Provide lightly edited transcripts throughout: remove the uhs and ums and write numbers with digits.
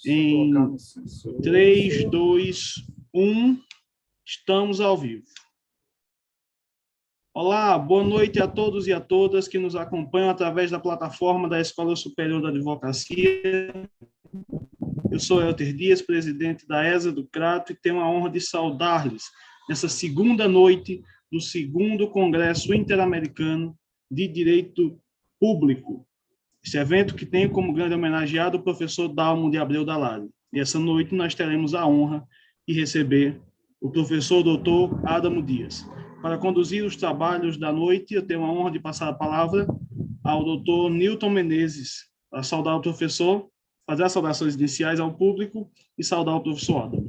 Em 3, 2, 1, estamos ao vivo. Olá, boa noite a todos e a todas que nos acompanham através da plataforma da Escola Superior da Advocacia. Eu sou Elter Dias, presidente da ESA do Crato, e tenho a honra de saudar-lhes nessa segunda noite do 2º Congresso Interamericano de Direito Público. Esse evento que tem como grande homenageado o professor Dalmo de Abreu Dalari. E essa noite nós teremos a honra de receber o professor doutor Adamo Dias. Para conduzir os trabalhos da noite, eu tenho a honra de passar a palavra ao doutor Newton Menezes, para saudar o professor, fazer as saudações iniciais ao público e saudar o professor Adamo.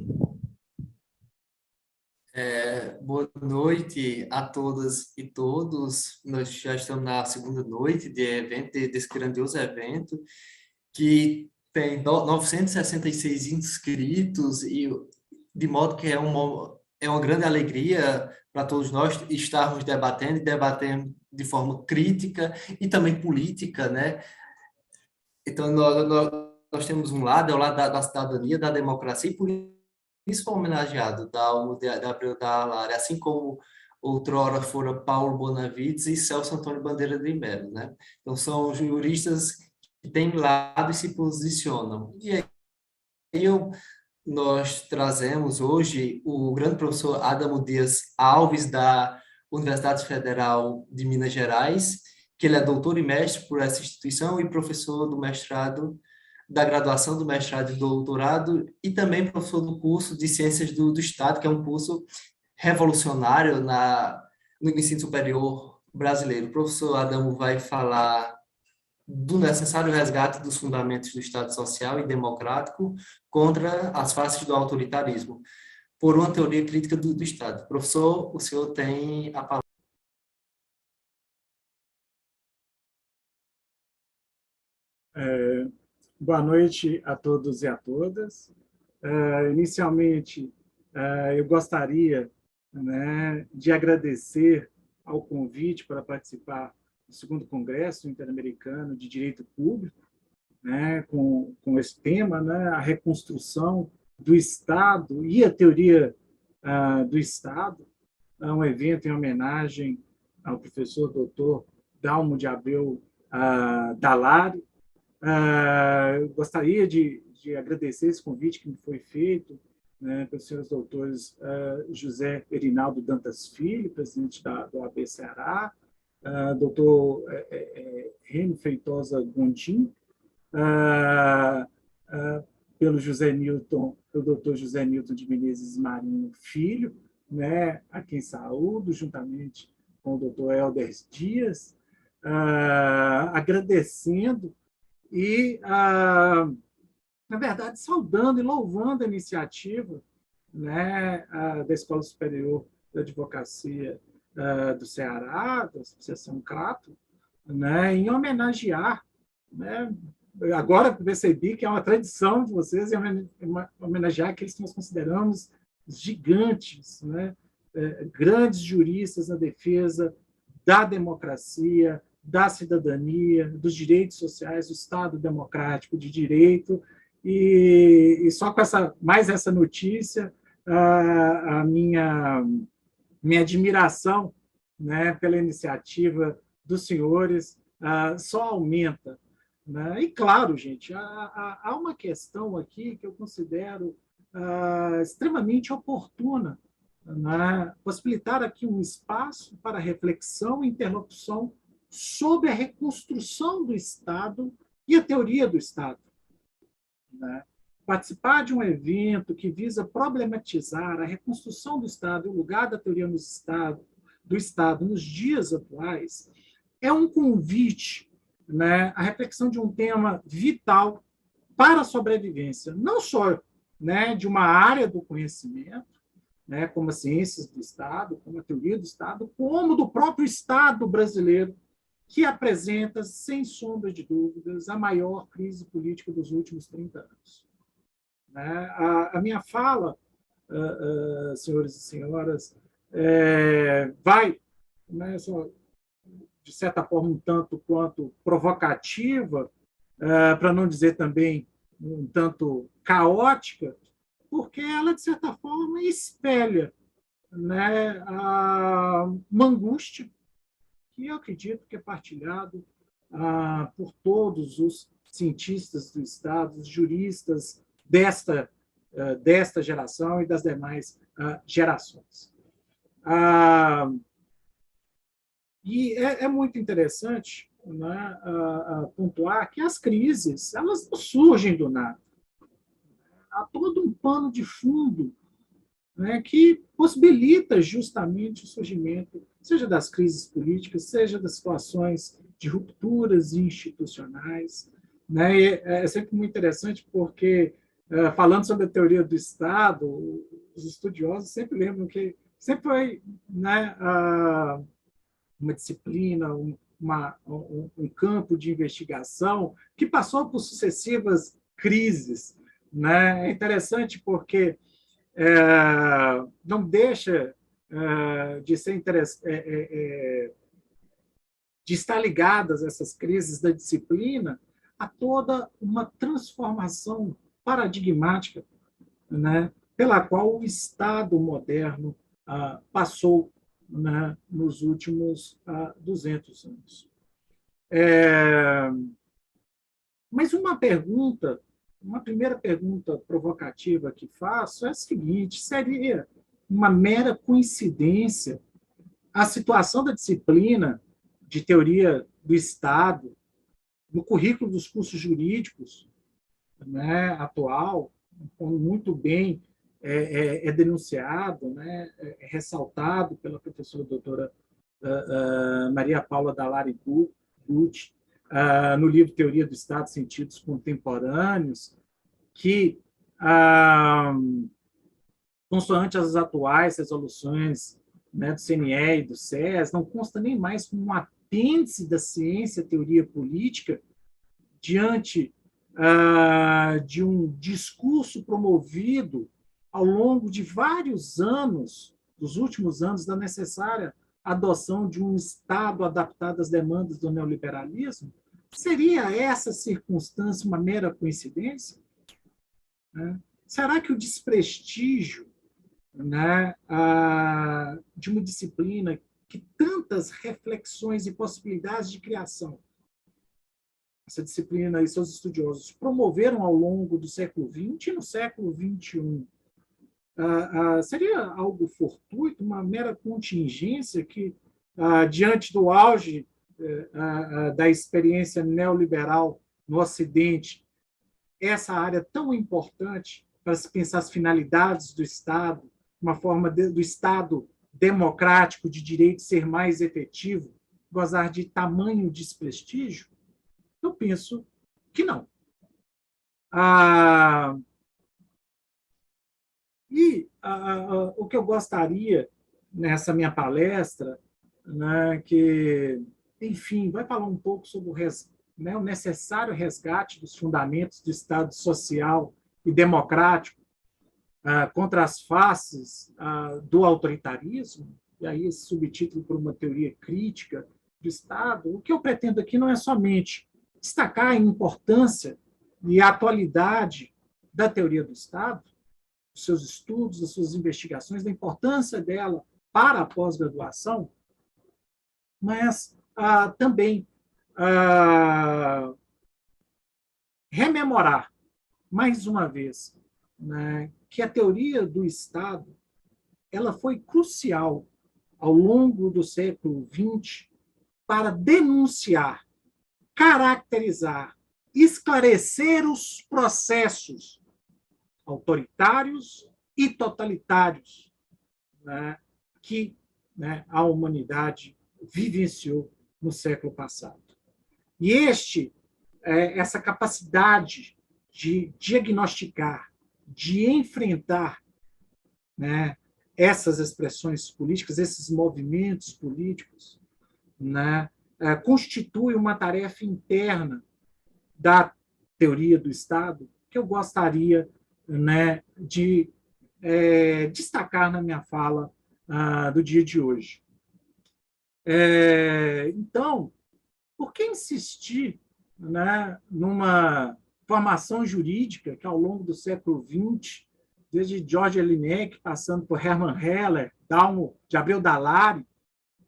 Boa noite a todas e todos. Nós já estamos na segunda noite de evento, desse grandioso evento, que tem 966 inscritos, e de modo que é uma grande alegria para todos nós estarmos debatendo e debatendo de forma crítica e também política, né? Então, nós temos um lado, é o lado da cidadania, da democracia, e por isso foi homenageado Dalmo de Abreu Dalari, assim como outrora foram Paulo Bonavides e Celso Antônio Bandeira de Mello, né? Então, são juristas que têm lado e se posicionam. E aí, nós trazemos hoje o grande professor Adamo Dias Alves, da Universidade Federal de Minas Gerais, que ele é doutor e mestre por essa instituição e professor do mestrado, da graduação do mestrado e doutorado, e também professor do curso de Ciências do Estado, que é um curso revolucionário no ensino superior brasileiro. O professor Adamo vai falar do necessário resgate dos fundamentos do Estado social e democrático contra as faces do autoritarismo, por uma teoria crítica do Estado. Professor, o senhor tem a palavra. Boa noite a todos e a todas. Inicialmente, eu gostaria, né, de agradecer ao convite para participar do 2º Congresso Interamericano de Direito Público, né, com esse tema, né, a reconstrução do Estado e a teoria do Estado. É um evento em homenagem ao professor doutor Dalmo de Abreu Dalari. Eu gostaria de agradecer esse convite que me foi feito, né, pelos senhores doutores José Erinaldo Dantas Filho, presidente do AB Ceará, doutor Reno Feitosa Gondim, pelo doutor José Newton de Menezes Marinho Filho, né, a quem saúdo, juntamente com o doutor Helder Dias, agradecendo e, na verdade, saudando e louvando a iniciativa, né, da Escola Superior da Advocacia do Ceará, da Associação Crato, né, em homenagear, né, agora percebi que é uma tradição de vocês homenagear aqueles que nós consideramos gigantes, né, grandes juristas na defesa da democracia, da cidadania, dos direitos sociais, do Estado democrático de direito, e só com mais essa notícia, a minha admiração, né, pela iniciativa dos senhores só aumenta, né? E, claro, gente, há uma questão aqui que eu considero extremamente oportuna, né? Possibilitar aqui um espaço para reflexão e interlocução sobre a reconstrução do Estado e a teoria do Estado, né? Participar de um evento que visa problematizar a reconstrução do Estado e o lugar da teoria do Estado nos dias atuais é um convite, né, à reflexão de um tema vital para a sobrevivência, não só, né, de uma área do conhecimento, né, como as ciências do Estado, como a teoria do Estado, como do próprio Estado brasileiro, que apresenta, sem sombra de dúvidas, a maior crise política dos últimos 30 anos. A minha fala, senhores e senhoras, vai, né, de certa forma, um tanto quanto provocativa, para não dizer também um tanto caótica, porque ela, de certa forma, espelha, né, uma angústia que eu acredito que é partilhado por todos os cientistas do Estado, os juristas desta geração e das demais gerações. E é muito interessante, né, pontuar que as crises elas não surgem do nada. Há todo um pano de fundo, né, que possibilita justamente o surgimento, seja das crises políticas, seja das situações de rupturas institucionais. Né? E é sempre muito interessante porque, falando sobre a teoria do Estado, os estudiosos sempre lembram que sempre foi, né, uma disciplina, um campo de investigação que passou por sucessivas crises. Né? É interessante porque não deixa de ser de estar ligadas essas crises da disciplina a toda uma transformação paradigmática, né, pela qual o Estado moderno passou, né, nos últimos 200 anos. Mas uma primeira pergunta provocativa que faço é a seguinte: seria uma mera coincidência a situação da disciplina de teoria do Estado no currículo dos cursos jurídicos, né, atual, como muito bem denunciado, né, ressaltado pela professora doutora Maria Paula Dallari Gucci, no livro Teoria do Estado, Sentidos Contemporâneos, que, consoante as atuais resoluções, né, do CNE e do SES, não consta nem mais como um apêndice da ciência, teoria política, diante de um discurso promovido ao longo de vários anos, dos últimos anos, da necessária adoção de um Estado adaptado às demandas do neoliberalismo. Seria essa circunstância uma mera coincidência? Será que o desprestígio, né, de uma disciplina que tantas reflexões e possibilidades de criação, essa disciplina e seus estudiosos promoveram ao longo do século XX e no século XXI, seria algo fortuito, uma mera contingência que, diante do auge da experiência neoliberal no Ocidente, essa área tão importante para se pensar as finalidades do Estado, uma forma do Estado democrático de direito ser mais efetivo, gozar de tamanho desprestígio? Eu penso que não. O que eu gostaria nessa minha palestra, né, que, enfim, vai falar um pouco sobre o necessário resgate dos fundamentos do Estado social e democrático contra as faces do autoritarismo, e aí esse subtítulo por uma teoria crítica do Estado. O que eu pretendo aqui não é somente destacar a importância e a atualidade da teoria do Estado, dos seus estudos, das suas investigações, da importância dela para a pós-graduação, mas também rememorar, mais uma vez, né, que a teoria do Estado ela foi crucial ao longo do século XX para denunciar, caracterizar, esclarecer os processos autoritários e totalitários, né, que, né, a humanidade vivenciou no século passado. E essa capacidade de diagnosticar, de enfrentar, né, essas expressões políticas, esses movimentos políticos, né, constitui uma tarefa interna da teoria do Estado que eu gostaria, né, de destacar na minha fala do dia de hoje. Então, por que insistir, né, numa formação jurídica que, ao longo do século XX, desde George Elimelech, passando por Hermann Heller, Dalmo de Abreu Dallari,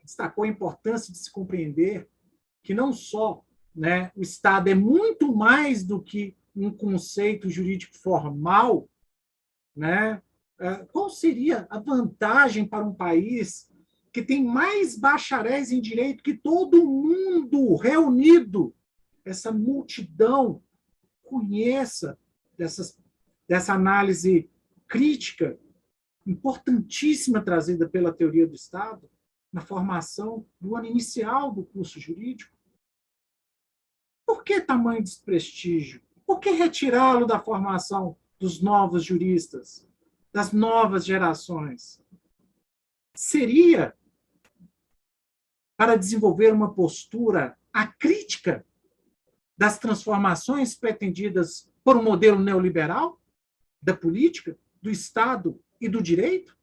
destacou a importância de se compreender que não só, né, o Estado é muito mais do que um conceito jurídico formal, né? Qual seria a vantagem para um país que tem mais bacharéis em direito que todo mundo reunido, essa multidão conheça dessa análise crítica importantíssima trazida pela teoria do Estado na formação do ano inicial do curso jurídico? Por que tamanho desprestígio? Por que retirá-lo da formação dos novos juristas, das novas gerações? Seria para desenvolver uma postura acrítica das transformações pretendidas por um modelo neoliberal da política, do Estado e do direito?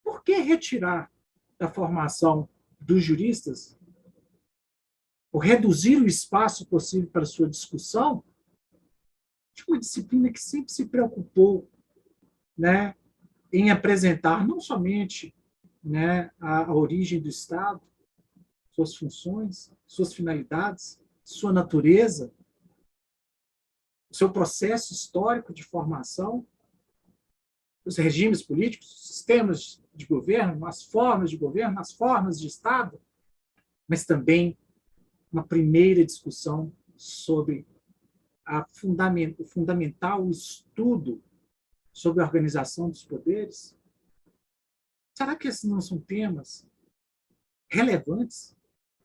Por que retirar da formação dos juristas, ou reduzir o espaço possível para sua discussão, de uma disciplina que sempre se preocupou, né, em apresentar não somente, né, a origem do Estado, suas funções, suas finalidades, sua natureza, seu processo histórico de formação, os regimes políticos, os sistemas de governo, as formas de governo, as formas de Estado, mas também uma primeira discussão sobre o fundamental estudo sobre a organização dos poderes. Será que esses não são temas relevantes,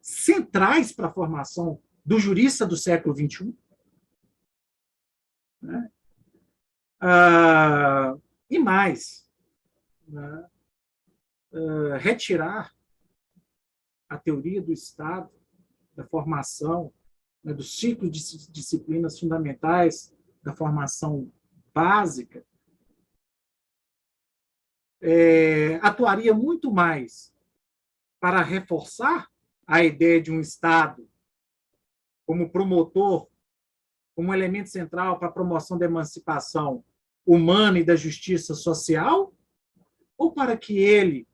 centrais para a formação do jurista do século XXI? Né? E mais, né? Retirar a teoria do Estado da formação, né, do ciclo de disciplinas fundamentais da formação básica, atuaria muito mais para reforçar a ideia de um Estado como promotor, como elemento central para a promoção da emancipação humana e da justiça social, ou para que ele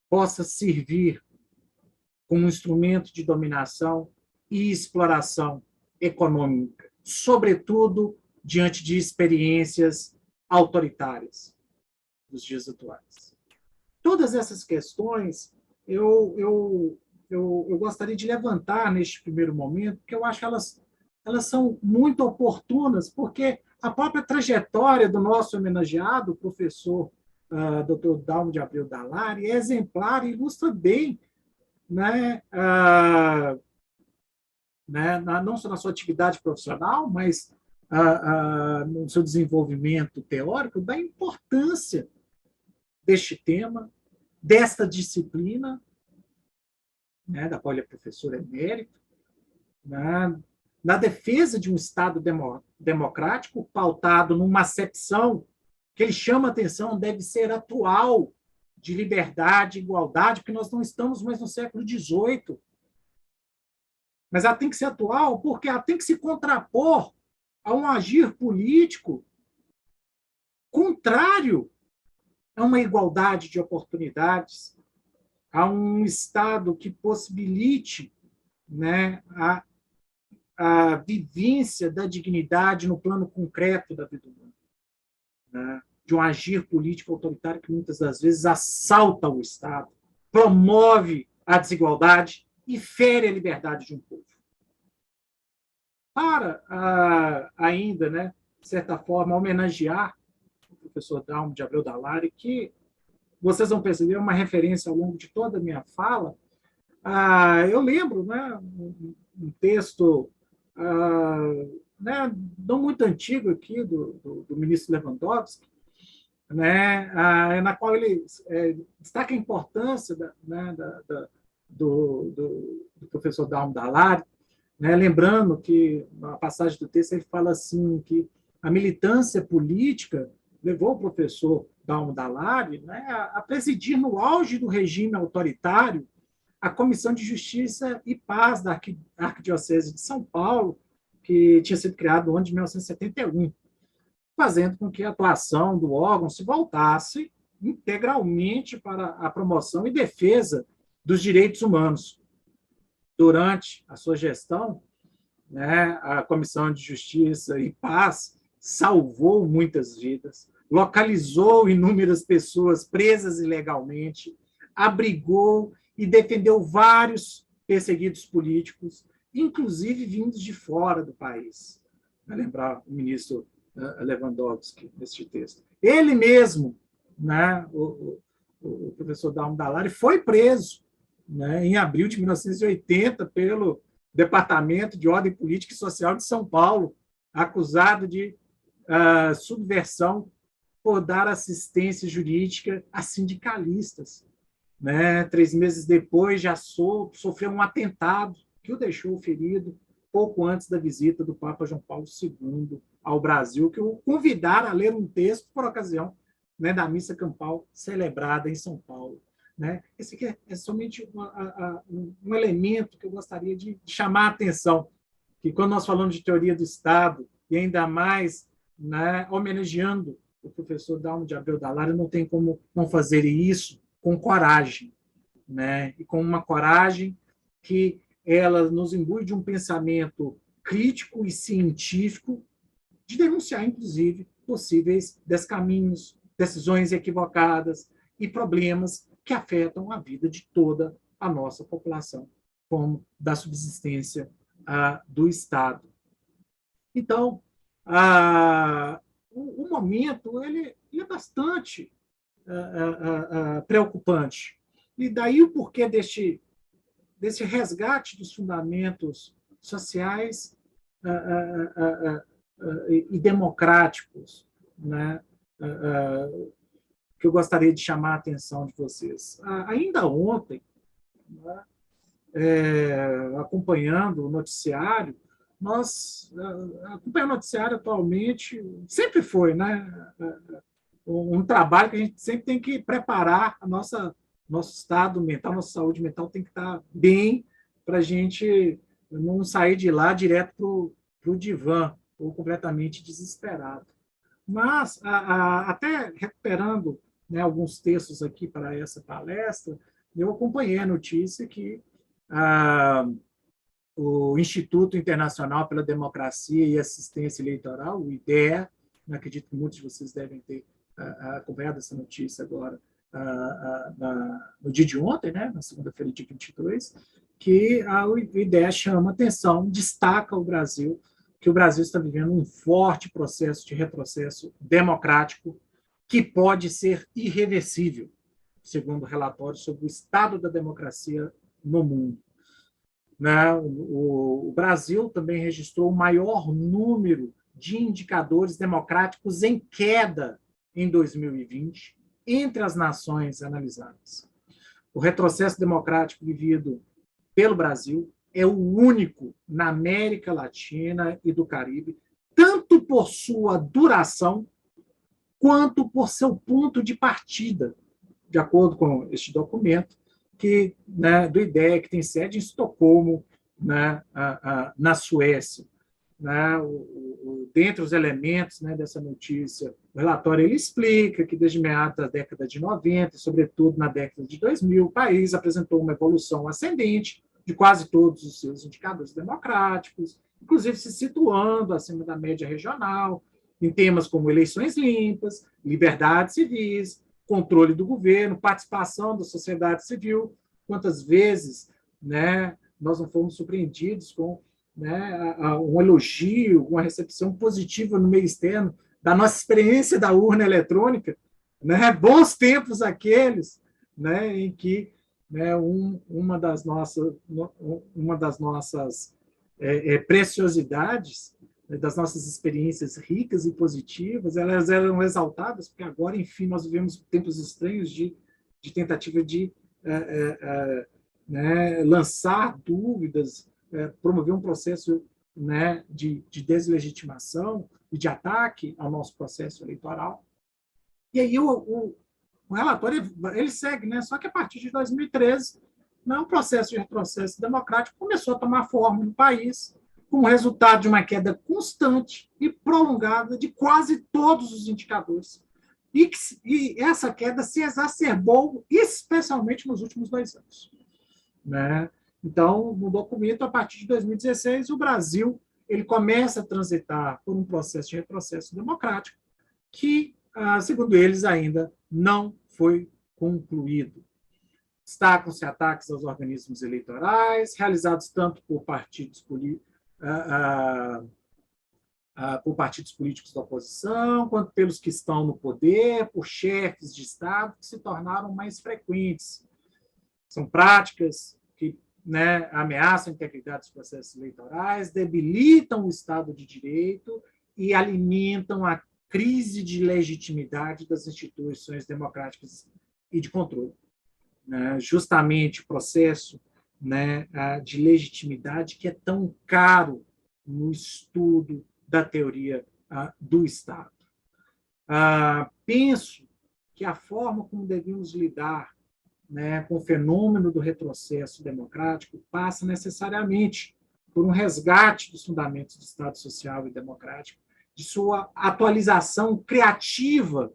possa servir como um instrumento de dominação e exploração econômica, sobretudo diante de experiências autoritárias dos dias atuais. Todas essas questões eu gostaria de levantar neste primeiro momento, porque eu acho que elas são muito oportunas, porque a própria trajetória do nosso homenageado, o professor Dr. Dalmo de Abreu Dallari, é exemplar e ilustra bem, né, não só na sua atividade profissional, mas no seu desenvolvimento teórico, da importância deste tema, desta disciplina, né, da qual ele é professor emérito, na defesa de um Estado democrático pautado numa acepção que ele chama a atenção, deve ser atual, de liberdade, igualdade, porque nós não estamos mais no século XVIII. Mas ela tem que ser atual porque ela tem que se contrapor a um agir político contrário a uma igualdade de oportunidades, a um Estado que possibilite, né, a vivência da dignidade no plano concreto da vida humana, né, de um agir político autoritário que muitas das vezes assalta o Estado, promove a desigualdade e fere a liberdade de um povo. Para ainda, né, de certa forma, homenagear o professor Dalmo de Abreu Dallari, que vocês vão perceber uma referência ao longo de toda a minha fala. Eu lembro, né, um texto né, não muito antigo aqui do ministro Lewandowski, né, na qual ele destaca a importância do professor Dalmo Dallari, né, lembrando que, na passagem do texto, ele fala assim, que a militância política levou o professor Dalmo Dallari, né, a presidir, no auge do regime autoritário, a Comissão de Justiça e Paz da Arquidiocese de São Paulo, que tinha sido criado no ano de 1971, fazendo com que a atuação do órgão se voltasse integralmente para a promoção e defesa dos direitos humanos. Durante a sua gestão, né, a Comissão de Justiça e Paz salvou muitas vidas, localizou inúmeras pessoas presas ilegalmente, abrigou e defendeu vários perseguidos políticos, inclusive vindos de fora do país. Vai lembrar o ministro Lewandowski neste texto. Ele mesmo, né, o professor Dalmo Dallari, foi preso, né, em abril de 1980 pelo Departamento de Ordem Política e Social de São Paulo, acusado de subversão por dar assistência jurídica a sindicalistas. Né? 3 meses depois, já sofreu um atentado que o deixou ferido pouco antes da visita do Papa João Paulo II ao Brasil, que o convidaram a ler um texto por ocasião, né, da missa campal celebrada em São Paulo. Né? Esse aqui é somente um elemento que eu gostaria de chamar a atenção, que quando nós falamos de teoria do Estado, e ainda mais, né, homenageando o professor Dalmo de Abreu Dallari, não tem como não fazer isso com coragem, né? E com uma coragem que ela nos imbui de um pensamento crítico e científico de denunciar, inclusive, possíveis descaminhos, decisões equivocadas e problemas que afetam a vida de toda a nossa população, como da subsistência do Estado. Então, o momento ele é bastante preocupante. E daí o porquê desse resgate dos fundamentos sociais e democráticos, né? Que eu gostaria de chamar a atenção de vocês. Ainda ontem, né, acompanhando o noticiário, acompanhando o noticiário atualmente sempre foi, né, um trabalho que a gente sempre tem que preparar nosso estado mental, nossa saúde mental tem que estar bem para a gente não sair de lá direto para o divã ou completamente desesperado. Mas, até recuperando, né, alguns textos aqui para essa palestra, eu acompanhei a notícia que o Instituto Internacional pela Democracia e Assistência Eleitoral, o IDEA, acredito que muitos de vocês devem ter acompanhado essa notícia agora, no dia de ontem, né, na segunda-feira, dia 22, que o IDEA chama atenção, destaca o Brasil, que o Brasil está vivendo um forte processo de retrocesso democrático que pode ser irreversível, segundo o relatório sobre o estado da democracia no mundo. Né? O Brasil também registrou o maior número de indicadores democráticos em queda em 2020, entre as nações analisadas. O retrocesso democrático vivido pelo Brasil é o único na América Latina e do Caribe, tanto por sua duração, quanto por seu ponto de partida, de acordo com este documento, que, né, do IDEA, que tem sede em Estocolmo, né, na Suécia. Né, dentre os elementos, né, dessa notícia, o relatório ele explica que desde meados da década de 90, sobretudo na década de 2000, o país apresentou uma evolução ascendente de quase todos os seus indicadores democráticos, inclusive se situando acima da média regional, em temas como eleições limpas, liberdades civis, controle do governo, participação da sociedade civil. Quantas vezes, né, nós não fomos surpreendidos com, né, um elogio, uma recepção positiva no meio externo da nossa experiência da urna eletrônica, né, bons tempos aqueles, né, em que, né, uma das nossas preciosidades, das nossas experiências ricas e positivas, elas eram exaltadas, porque agora, enfim, nós vivemos tempos estranhos de tentativa de né, lançar dúvidas, promover um processo, né, de deslegitimação e de ataque ao nosso processo eleitoral. E aí o relatório ele segue, né? Só que a partir de 2013, né, o processo de retrocesso democrático começou a tomar forma no país, como resultado de uma queda constante e prolongada de quase todos os indicadores. E essa queda se exacerbou, especialmente nos últimos 2 anos. Né? Então, no documento, a partir de 2016, o Brasil ele começa a transitar por um processo de retrocesso democrático que, segundo eles, ainda não foi concluído. Destacam-se ataques aos organismos eleitorais, realizados tanto por partidos políticos da oposição, quanto pelos que estão no poder, por chefes de Estado, que se tornaram mais frequentes. São práticas que, né, ameaçam a integridade dos processos eleitorais, debilitam o Estado de Direito e alimentam a crise de legitimidade das instituições democráticas e de controle. Justamente o processo, né, de legitimidade que é tão caro no estudo da teoria do Estado. Penso que a forma como devemos lidar, né, com o fenômeno do retrocesso democrático passa necessariamente por um resgate dos fundamentos do Estado social e democrático, de sua atualização criativa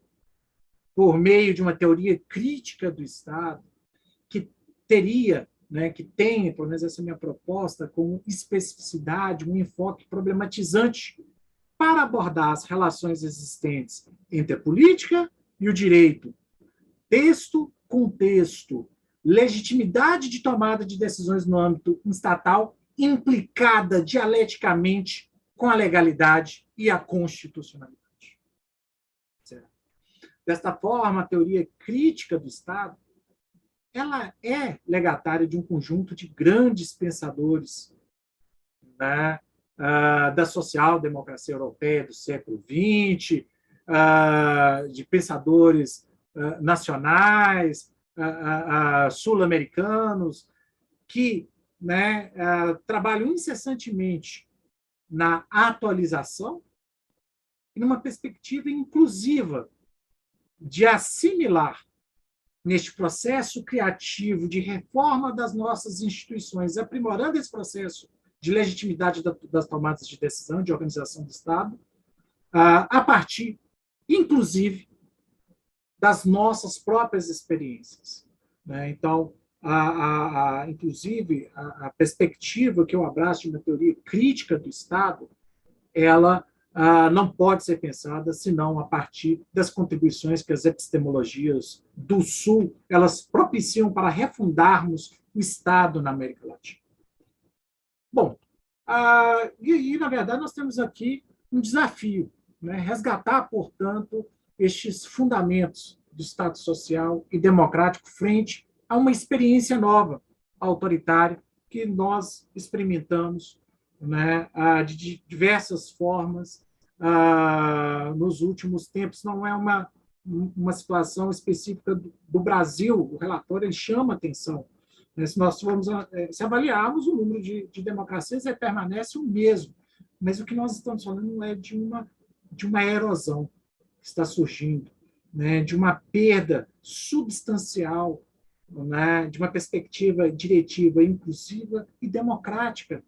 por meio de uma teoria crítica do Estado, que teria, né, que tem, pelo menos essa é a minha proposta, com especificidade, um enfoque problematizante para abordar as relações existentes entre a política e o direito. Texto, contexto, legitimidade de tomada de decisões no âmbito estatal implicada dialeticamente com a legalidade e a constitucionalidade. Certo? Desta forma, a teoria crítica do Estado ela é legatária de um conjunto de grandes pensadores, né, da social-democracia europeia do século XX, de pensadores nacionais, sul-americanos, que, né, trabalham incessantemente na atualização e numa perspectiva inclusiva de assimilar neste processo criativo de reforma das nossas instituições, aprimorando esse processo de legitimidade das tomadas de decisão, de organização do Estado, a partir, inclusive, das nossas próprias experiências. Então, inclusive, a perspectiva que eu abraço de uma teoria crítica do Estado, ela não pode ser pensada senão a partir das contribuições que as epistemologias do Sul elas propiciam para refundarmos o Estado na América Latina. Bom, e aí, na verdade, nós temos aqui um desafio, né? Resgatar, portanto, estes fundamentos do Estado social e democrático frente a uma experiência nova, autoritária, que nós experimentamos, né, de diversas formas nos últimos tempos. Não é uma situação específica do Brasil. O relatório ele chama atenção. Se nós se avaliarmos o número de democracias, ele permanece o mesmo. Mas o que nós estamos falando é de uma erosão que está surgindo, né, de uma perda substancial, né, de uma perspectiva diretiva, inclusiva e democrática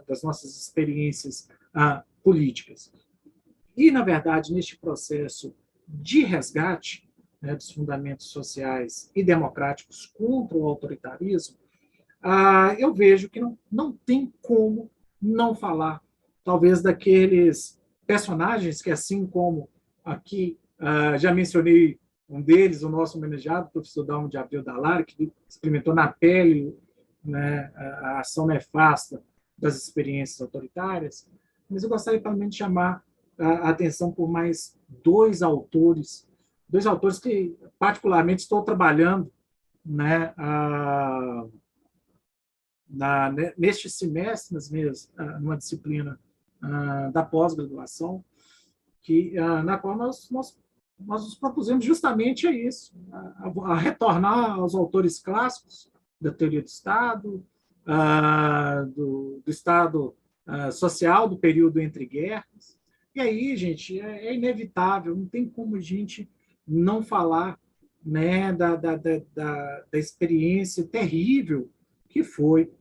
das nossas experiências políticas. E, na verdade, neste processo de resgate, né, dos fundamentos sociais e democráticos contra o autoritarismo, eu vejo que não tem como não falar, talvez, daqueles personagens que, assim como aqui já mencionei um deles, o nosso homenageado, o professor Dalmo de Abreu Dallari, que experimentou na pele, né, a ação nefasta das experiências autoritárias, mas eu gostaria, pelo menos, de chamar a atenção por mais dois autores que, particularmente, estou trabalhando, né, neste semestre, numa disciplina da pós-graduação, na qual nós nos propusemos justamente a isso, a retornar aos autores clássicos da teoria do Estado, do Estado social do período entre guerras. E aí, gente, é inevitável, não tem como a gente não falar, né, da experiência terrível que foi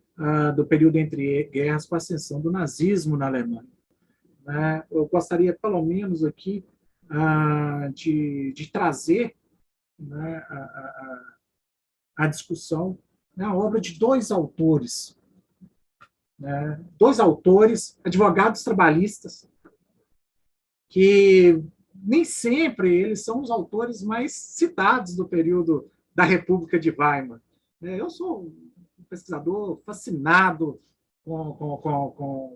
do período entre guerras com a ascensão do nazismo na Alemanha. Né? Eu gostaria, pelo menos aqui, de trazer, né, a discussão, né, a obra de dois autores, né, advogados trabalhistas, que nem sempre eles são os autores mais citados do período da República de Weimar. Eu sou um pesquisador fascinado com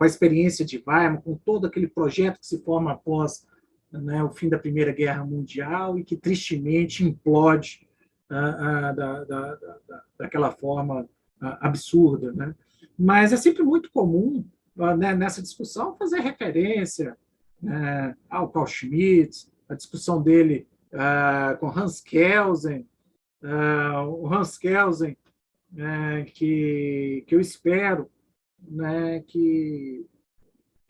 a experiência de Weimar, com todo aquele projeto que se forma após, né, o fim da Primeira Guerra Mundial e que tristemente implode daquela forma absurda. Né? Mas é sempre muito comum, né, nessa discussão fazer referência, né, ao Carl Schmitt, a discussão dele com Hans Kelsen, o Hans Kelsen, que eu espero, né, que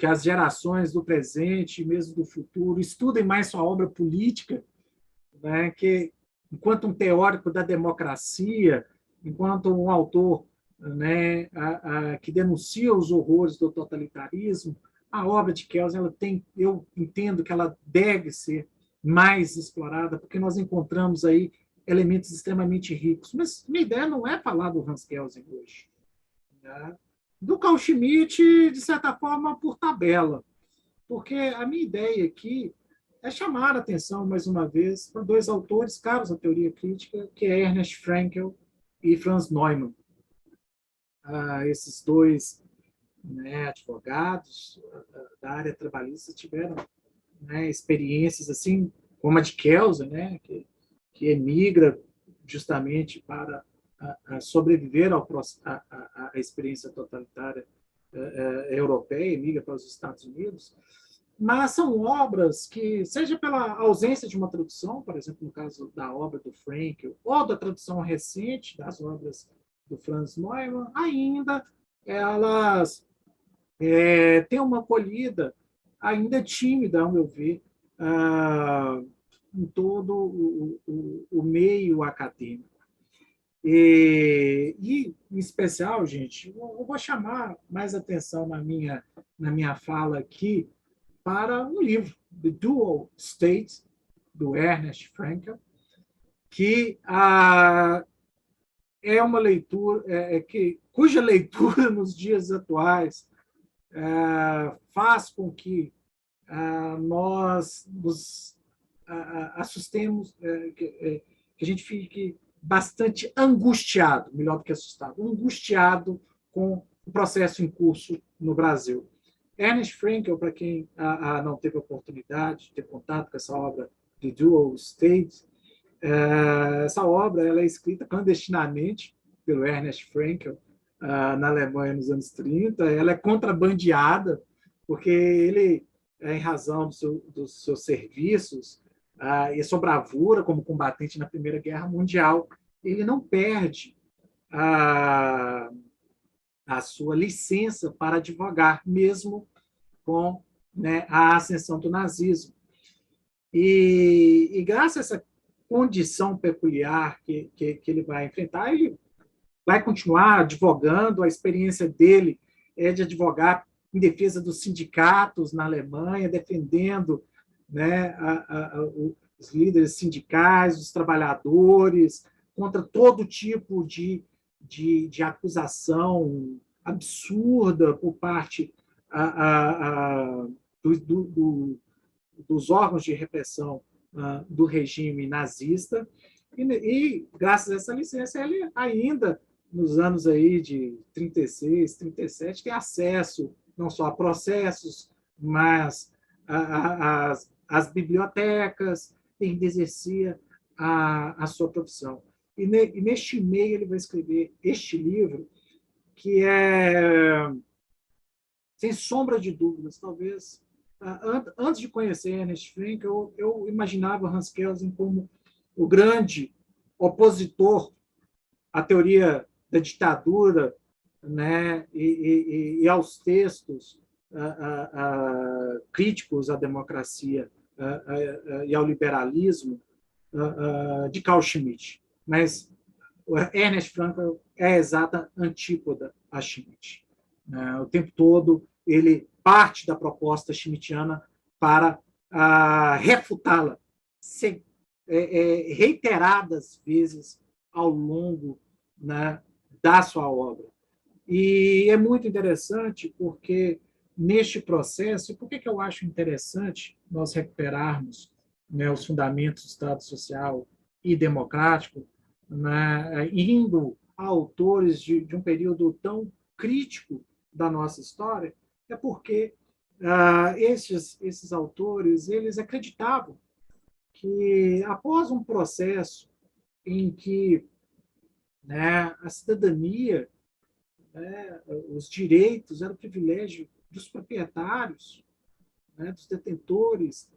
as gerações do presente e mesmo do futuro estudem mais sua obra política, né, que, enquanto um teórico da democracia, enquanto um autor, né, que denuncia os horrores do totalitarismo, a obra de Kelsen, eu entendo que ela deve ser mais explorada, porque nós encontramos aí elementos extremamente ricos. Mas minha ideia não é falar do Hans Kelsen hoje. Né? Do Carl Schmitt, de certa forma, por tabela. Porque a minha ideia aqui é chamar a atenção, mais uma vez, para dois autores caros à teoria crítica, que é Ernest Fraenkel e Franz Neumann. Esses dois, né, advogados da área trabalhista tiveram, né, experiências assim, como a de Kelsen, né, que emigra justamente para sobreviver à experiência totalitária europeia, emigra para os Estados Unidos. Mas são obras que, seja pela ausência de uma tradução, por exemplo, no caso da obra do Fraenkel, ou da tradução recente das obras do Franz Neumann, ainda elas têm uma acolhida ainda tímida, ao meu ver, em todo o meio acadêmico. E, em especial, gente, eu vou chamar mais atenção na minha fala aqui para um livro, The Dual State, do Ernest Fraenkel, que é uma leitura cuja leitura nos dias atuais faz com que nós nos assustemos, que a gente fique bastante angustiado, melhor do que assustado, angustiado com o processo em curso no Brasil. Ernest Fraenkel, para quem não teve a oportunidade de ter contato com essa obra The Dual State, essa obra ela é escrita clandestinamente pelo Ernest Fraenkel na Alemanha nos anos 30. Ela é contrabandeada, porque ele, em razão dos seus serviços e sua bravura como combatente na Primeira Guerra Mundial, ele não perde a sua licença para advogar, mesmo com, né, a ascensão do nazismo. E graças a essa condição peculiar que ele vai enfrentar, ele vai continuar advogando. A experiência dele é de advogar em defesa dos sindicatos na Alemanha, defendendo, né, os líderes sindicais, os trabalhadores, contra todo tipo de acusação absurda por parte dos órgãos de repressão do regime nazista. E, graças a essa licença, ele ainda, nos anos aí de 36, 37, tem acesso não só a processos, mas às bibliotecas, ainda exercia a sua profissão. E neste meio ele vai escrever este livro, que é, sem sombra de dúvidas, talvez, antes de conhecer Ernest Fraenkel, eu imaginava Hans Kelsen como o grande opositor à teoria da ditadura, né, e aos textos críticos à democracia e ao liberalismo de Carl Schmitt. Mas Ernest Fraenkel é a exata antípoda a Schmitt. O tempo todo, ele parte da proposta schmittiana para refutá-la reiteradas vezes ao longo, né, da sua obra. E é muito interessante porque, neste processo, e por que eu acho interessante nós recuperarmos, né, os fundamentos do Estado social e democrático, né, indo a autores de um período tão crítico da nossa história, é porque esses autores eles acreditavam que, após um processo em que, né, a cidadania, né, os direitos eram privilégio dos proprietários, né, dos detentores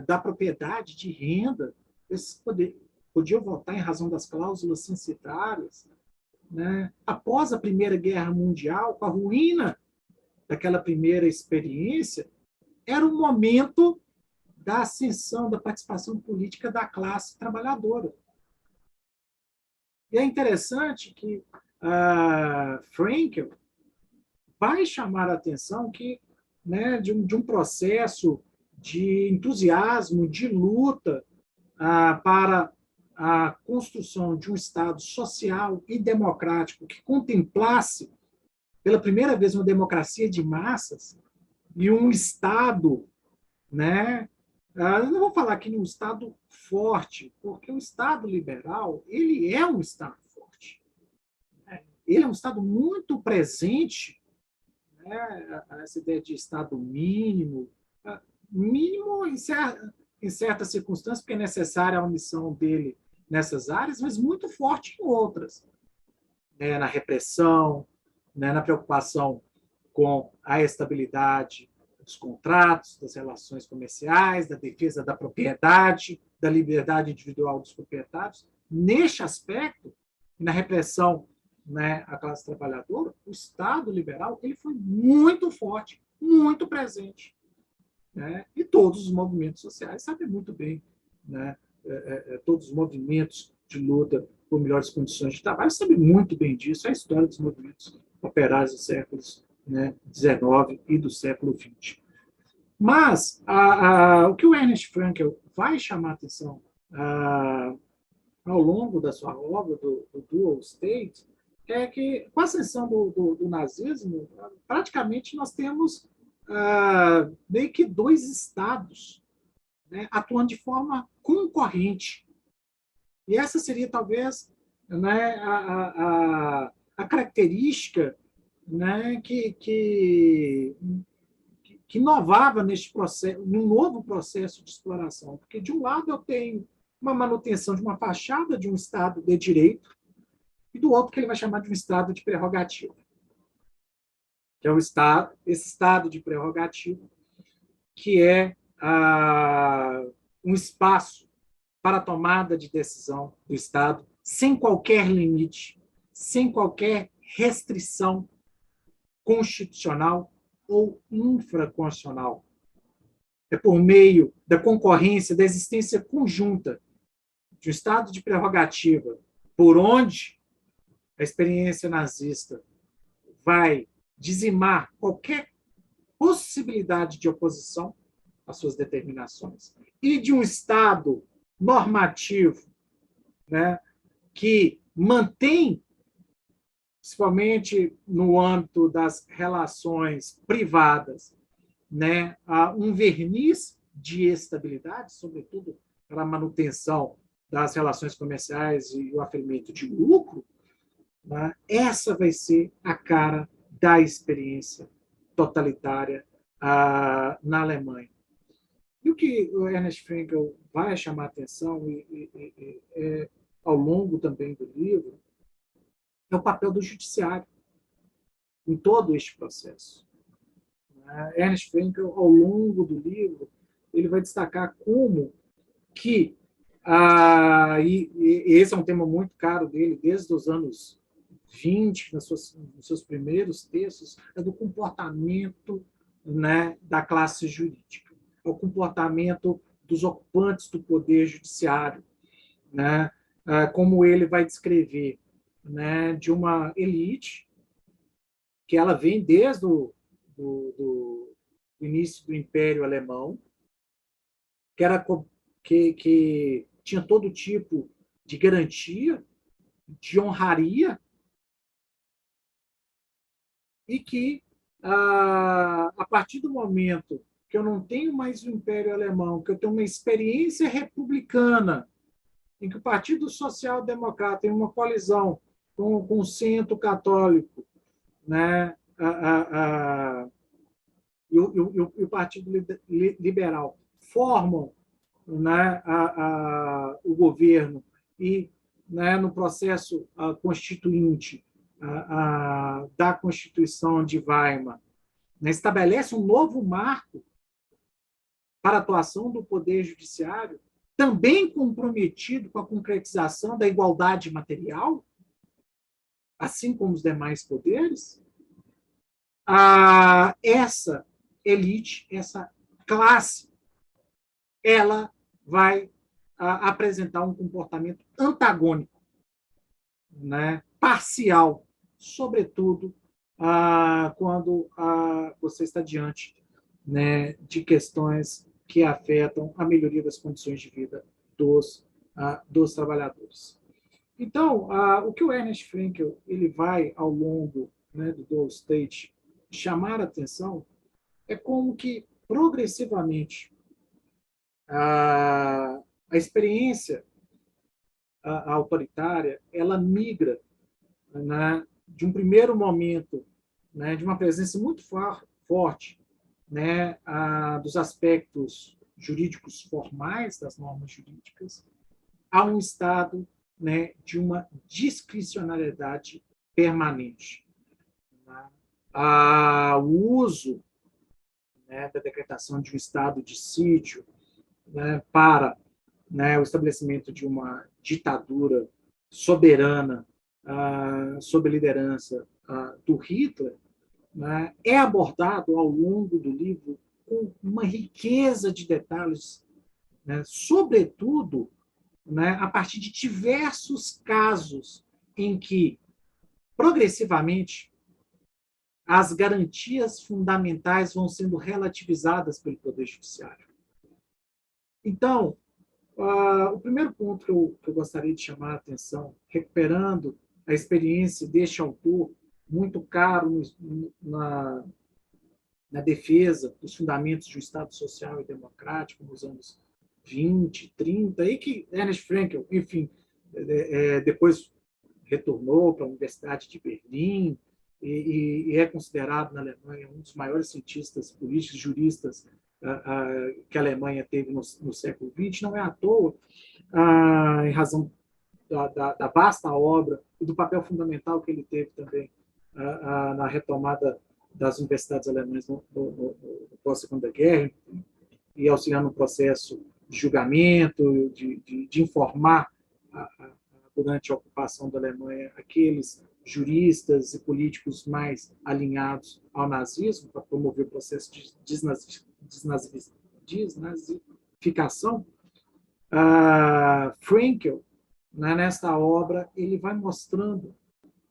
da propriedade de renda, esses podiam votar em razão das cláusulas censitárias, né? Após a Primeira Guerra Mundial, com a ruína daquela primeira experiência, era o momento da ascensão, da participação política da classe trabalhadora. E é interessante que Frankl vai chamar a atenção que, né, de um processo de entusiasmo, de luta para a construção de um Estado social e democrático que contemplasse, pela primeira vez, uma democracia de massas e um Estado, né? Eu não vou falar aqui de um Estado forte, porque o Estado liberal ele é um Estado forte. Ele é um Estado muito presente, né? Essa ideia de Estado mínimo, mínimo em certas circunstâncias, porque é necessária a omissão dele nessas áreas, mas muito forte em outras, né? Na repressão, né? Na preocupação com a estabilidade dos contratos, das relações comerciais, da defesa da propriedade, da liberdade individual dos proprietários. Neste aspecto, na repressão, né, à classe trabalhadora, o Estado liberal ele foi muito forte, muito presente. Né? E todos os movimentos sociais sabem muito bem, né? Todos os movimentos de luta por melhores condições de trabalho sabem muito bem disso. É a história dos movimentos operários dos séculos, né, XIX e do século XX. Mas o que o Ernest Frankl vai chamar a atenção ao longo da sua obra, do Dual State, é que, com a ascensão do nazismo, praticamente nós temos meio que dois estados, né, atuando de forma concorrente. E essa seria, talvez, né, a característica, né, que inovava neste processo, num novo processo de exploração. Porque, de um lado, eu tenho uma manutenção de uma fachada de um Estado de direito, e do outro que ele vai chamar de um Estado de prerrogativa, que é esse Estado de prerrogativa, que é um espaço para a tomada de decisão do Estado, sem qualquer limite, sem qualquer restrição constitucional ou infraconstitucional. É por meio da concorrência, da existência conjunta de um Estado de prerrogativa, por onde a experiência nazista vai dizimar qualquer possibilidade de oposição às suas determinações, e de um Estado normativo, né, que mantém, principalmente no âmbito das relações privadas, né, um verniz de estabilidade, sobretudo para a manutenção das relações comerciais e o aferimento de lucro, né, essa vai ser a cara da experiência totalitária na Alemanha. E o que o Ernest Frankl vai chamar a atenção ao longo também do livro é o papel do judiciário em todo este processo. Ernest Frankl, ao longo do livro, ele vai destacar como que, e esse é um tema muito caro dele, desde os anos 20, nos seus primeiros textos, é do comportamento, né, da classe jurídica, é o comportamento dos ocupantes do poder judiciário, né, como ele vai descrever, né, de uma elite que ela vem desde do início do Império Alemão, que, era, que tinha todo tipo de garantia, de honraria, e que, a partir do momento que eu não tenho mais o Império Alemão, que eu tenho uma experiência republicana, em que o Partido Social Democrata tem uma coalizão com o centro católico, né, e o Partido Liberal formam, né, o governo e, né, no processo constituinte da Constituição de Weimar, né, estabelece um novo marco para a atuação do Poder Judiciário, também comprometido com a concretização da igualdade material, assim como os demais poderes. Essa elite, essa classe, ela vai apresentar um comportamento antagônico, né, parcial, sobretudo quando você está diante, né, de questões que afetam a melhoria das condições de vida dos trabalhadores. Então, o que o Ernest Frankl ele vai, ao longo, né, do Dual State, chamar a atenção é como que, progressivamente, a experiência autoritária ela migra, né, de um primeiro momento, né, de uma presença muito forte, né, dos aspectos jurídicos formais das normas jurídicas, a um estado, né, de uma discricionariedade permanente. O uso, né, da decretação de um estado de sítio, né, para, né, o estabelecimento de uma ditadura soberana sob a liderança do Hitler, né, é abordado ao longo do livro com uma riqueza de detalhes, né, sobretudo, né, a partir de diversos casos em que, progressivamente, as garantias fundamentais vão sendo relativizadas pelo Poder Judiciário. Então, o primeiro ponto que eu gostaria de chamar a atenção, recuperando a experiência deste autor, muito caro na defesa dos fundamentos de um Estado social e democrático nos anos 20, 30, e que Ernest Frankl, enfim, depois retornou para a Universidade de Berlim e é considerado na Alemanha um dos maiores cientistas políticos, juristas que a Alemanha teve no século XX, não é à toa, em razão da vasta obra e do papel fundamental que ele teve também na retomada das universidades alemãs no pós-Segunda Guerra, e auxiliar no processo de julgamento, de informar durante a ocupação da Alemanha aqueles juristas e políticos mais alinhados ao nazismo, para promover o processo de desnazificação. Frankl, né, nesta obra, ele vai mostrando,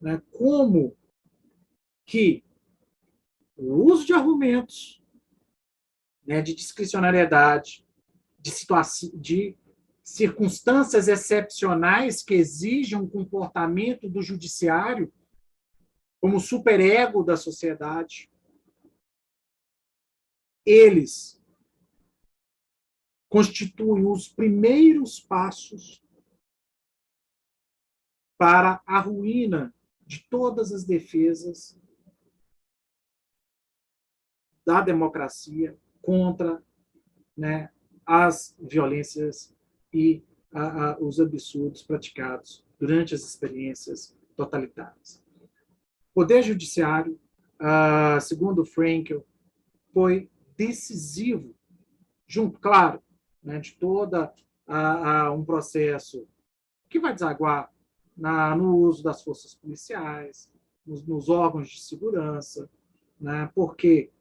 né, como que o uso de argumentos, né, de discricionariedade, de circunstâncias excepcionais que exigem um comportamento do judiciário como superego da sociedade, eles constituem os primeiros passos para a ruína de todas as defesas da democracia contra, né, as violências e os absurdos praticados durante as experiências totalitárias. O Poder Judiciário, segundo Frankl, foi decisivo, junto, claro, né, de toda um processo que vai desaguar no uso das forças policiais, nos órgãos de segurança, né, porque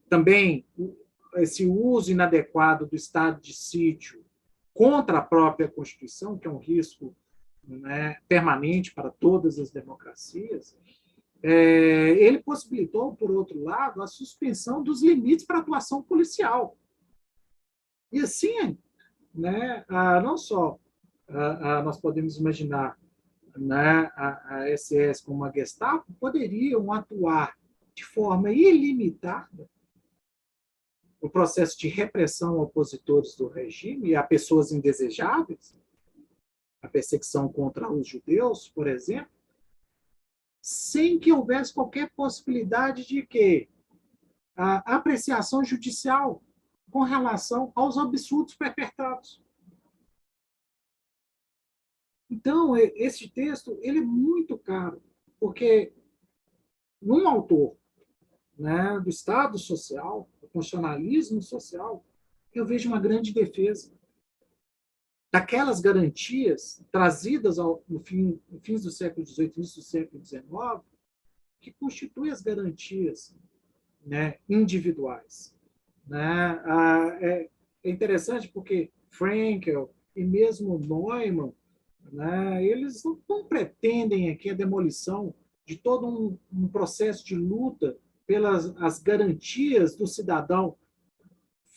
também esse uso inadequado do estado de sítio contra a própria Constituição, que é um risco né, permanente para todas as democracias, ele possibilitou, por outro lado, a suspensão dos limites para a atuação policial. E assim, né, não só nós podemos imaginar, né, a SS como a Gestapo poderiam atuar de forma ilimitada no processo de repressão a opositores do regime e a pessoas indesejáveis, a perseguição contra os judeus, por exemplo, sem que houvesse qualquer possibilidade de que a apreciação judicial com relação aos absurdos perpetrados. Então, esse texto ele é muito caro, porque num autor, né, do Estado social, do funcionalismo social, eu vejo uma grande defesa daquelas garantias trazidas no fins do século XVIII, início do século XIX, que constituem as garantias, né, individuais. Né? É interessante porque Frankl e mesmo Neumann, né, eles não pretendem aqui a demolição de todo um processo de luta pelas as garantias do cidadão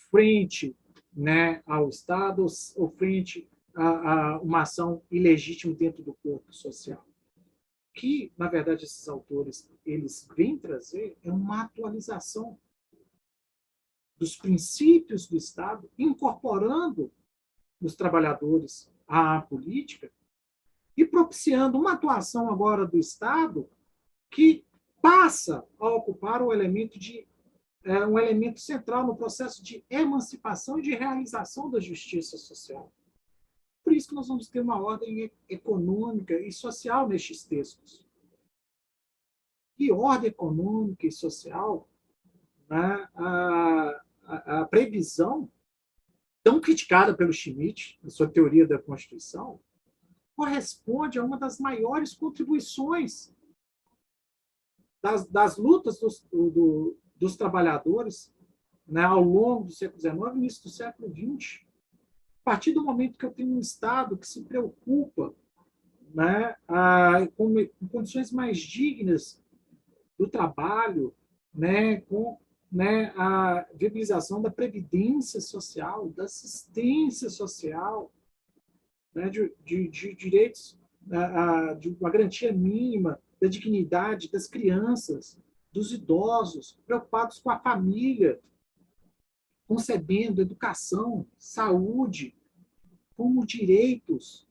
frente, né, ao Estado ou frente a uma ação ilegítima dentro do corpo social. O que, na verdade, esses autores eles vêm trazer é uma atualização dos princípios do Estado, incorporando os trabalhadores à política e propiciando uma atuação agora do Estado que passa a ocupar um elemento central no processo de emancipação e de realização da justiça social. Por isso que nós vamos ter uma ordem econômica e social nestes textos. E ordem econômica e social, né, a previsão tão criticada pelo Schmitt, na sua teoria da Constituição, corresponde a uma das maiores contribuições das lutas dos trabalhadores, né, ao longo do século XIX e início do século XX. A partir do momento que eu tenho um Estado que se preocupa, né, com condições mais dignas do trabalho, né, com, né, a viabilização da previdência social, da assistência social, né, de direitos, de uma garantia mínima da dignidade das crianças, dos idosos, preocupados com a família, concebendo educação, saúde como direitos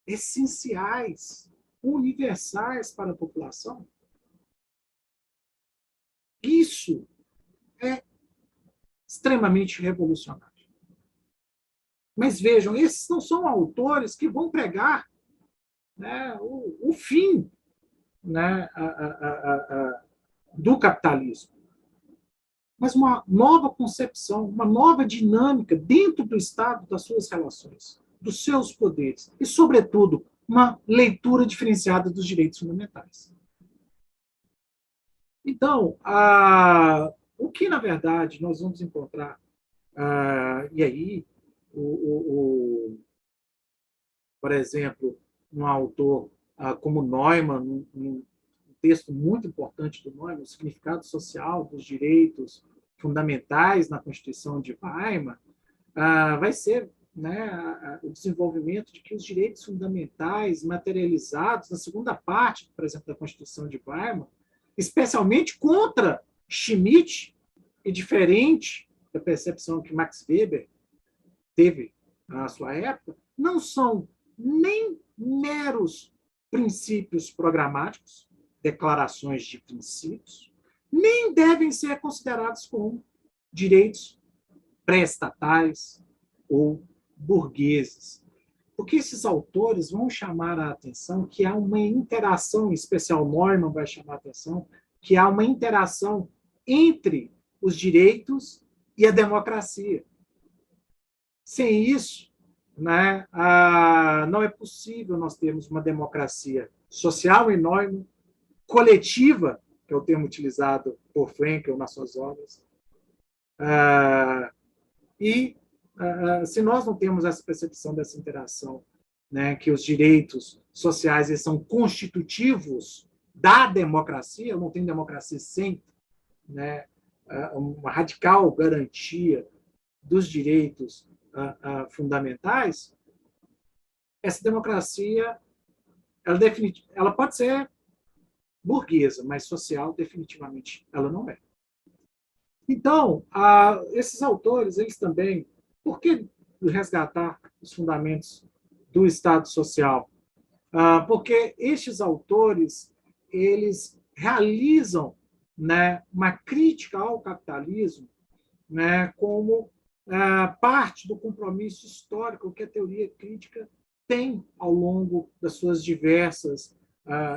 essenciais, universais para a população. Isso é extremamente revolucionário. Mas vejam, esses não são autores que vão pregar, né, o fim, né, do capitalismo, mas uma nova concepção, uma nova dinâmica dentro do Estado, das suas relações, dos seus poderes e, sobretudo, uma leitura diferenciada dos direitos fundamentais. Então, o que, na verdade, nós vamos encontrar, e aí, por exemplo, um autor como Neumann, um texto muito importante do Neumann, o significado social dos direitos fundamentais na Constituição de Weimar, vai ser, né, o desenvolvimento de que os direitos fundamentais materializados na segunda parte, por exemplo, da Constituição de Weimar, especialmente contra Schmitt, e diferente da percepção que Max Weber teve na sua época, não são nem meros princípios programáticos, declarações de princípios, nem devem ser considerados como direitos pré-estatais ou burgueses. Porque esses autores vão chamar a atenção que há uma interação, em especial Neumann vai chamar a atenção, que há uma interação entre os direitos e a democracia. Sem isso, né, não é possível nós termos uma democracia social em Neumann, coletiva, que é o termo utilizado por Frankl nas suas obras. E se nós não temos essa percepção dessa interação, né, que os direitos sociais eles são constitutivos da democracia, não tem democracia sem, né, uma radical garantia dos direitos fundamentais, essa democracia ela pode ser burguesa, mas social definitivamente ela não é. Então, esses autores, eles também, por que resgatar os fundamentos do Estado Social? Porque estes autores, eles realizam, né, uma crítica ao capitalismo, né, como parte do compromisso histórico que a teoria crítica tem ao longo das suas diversas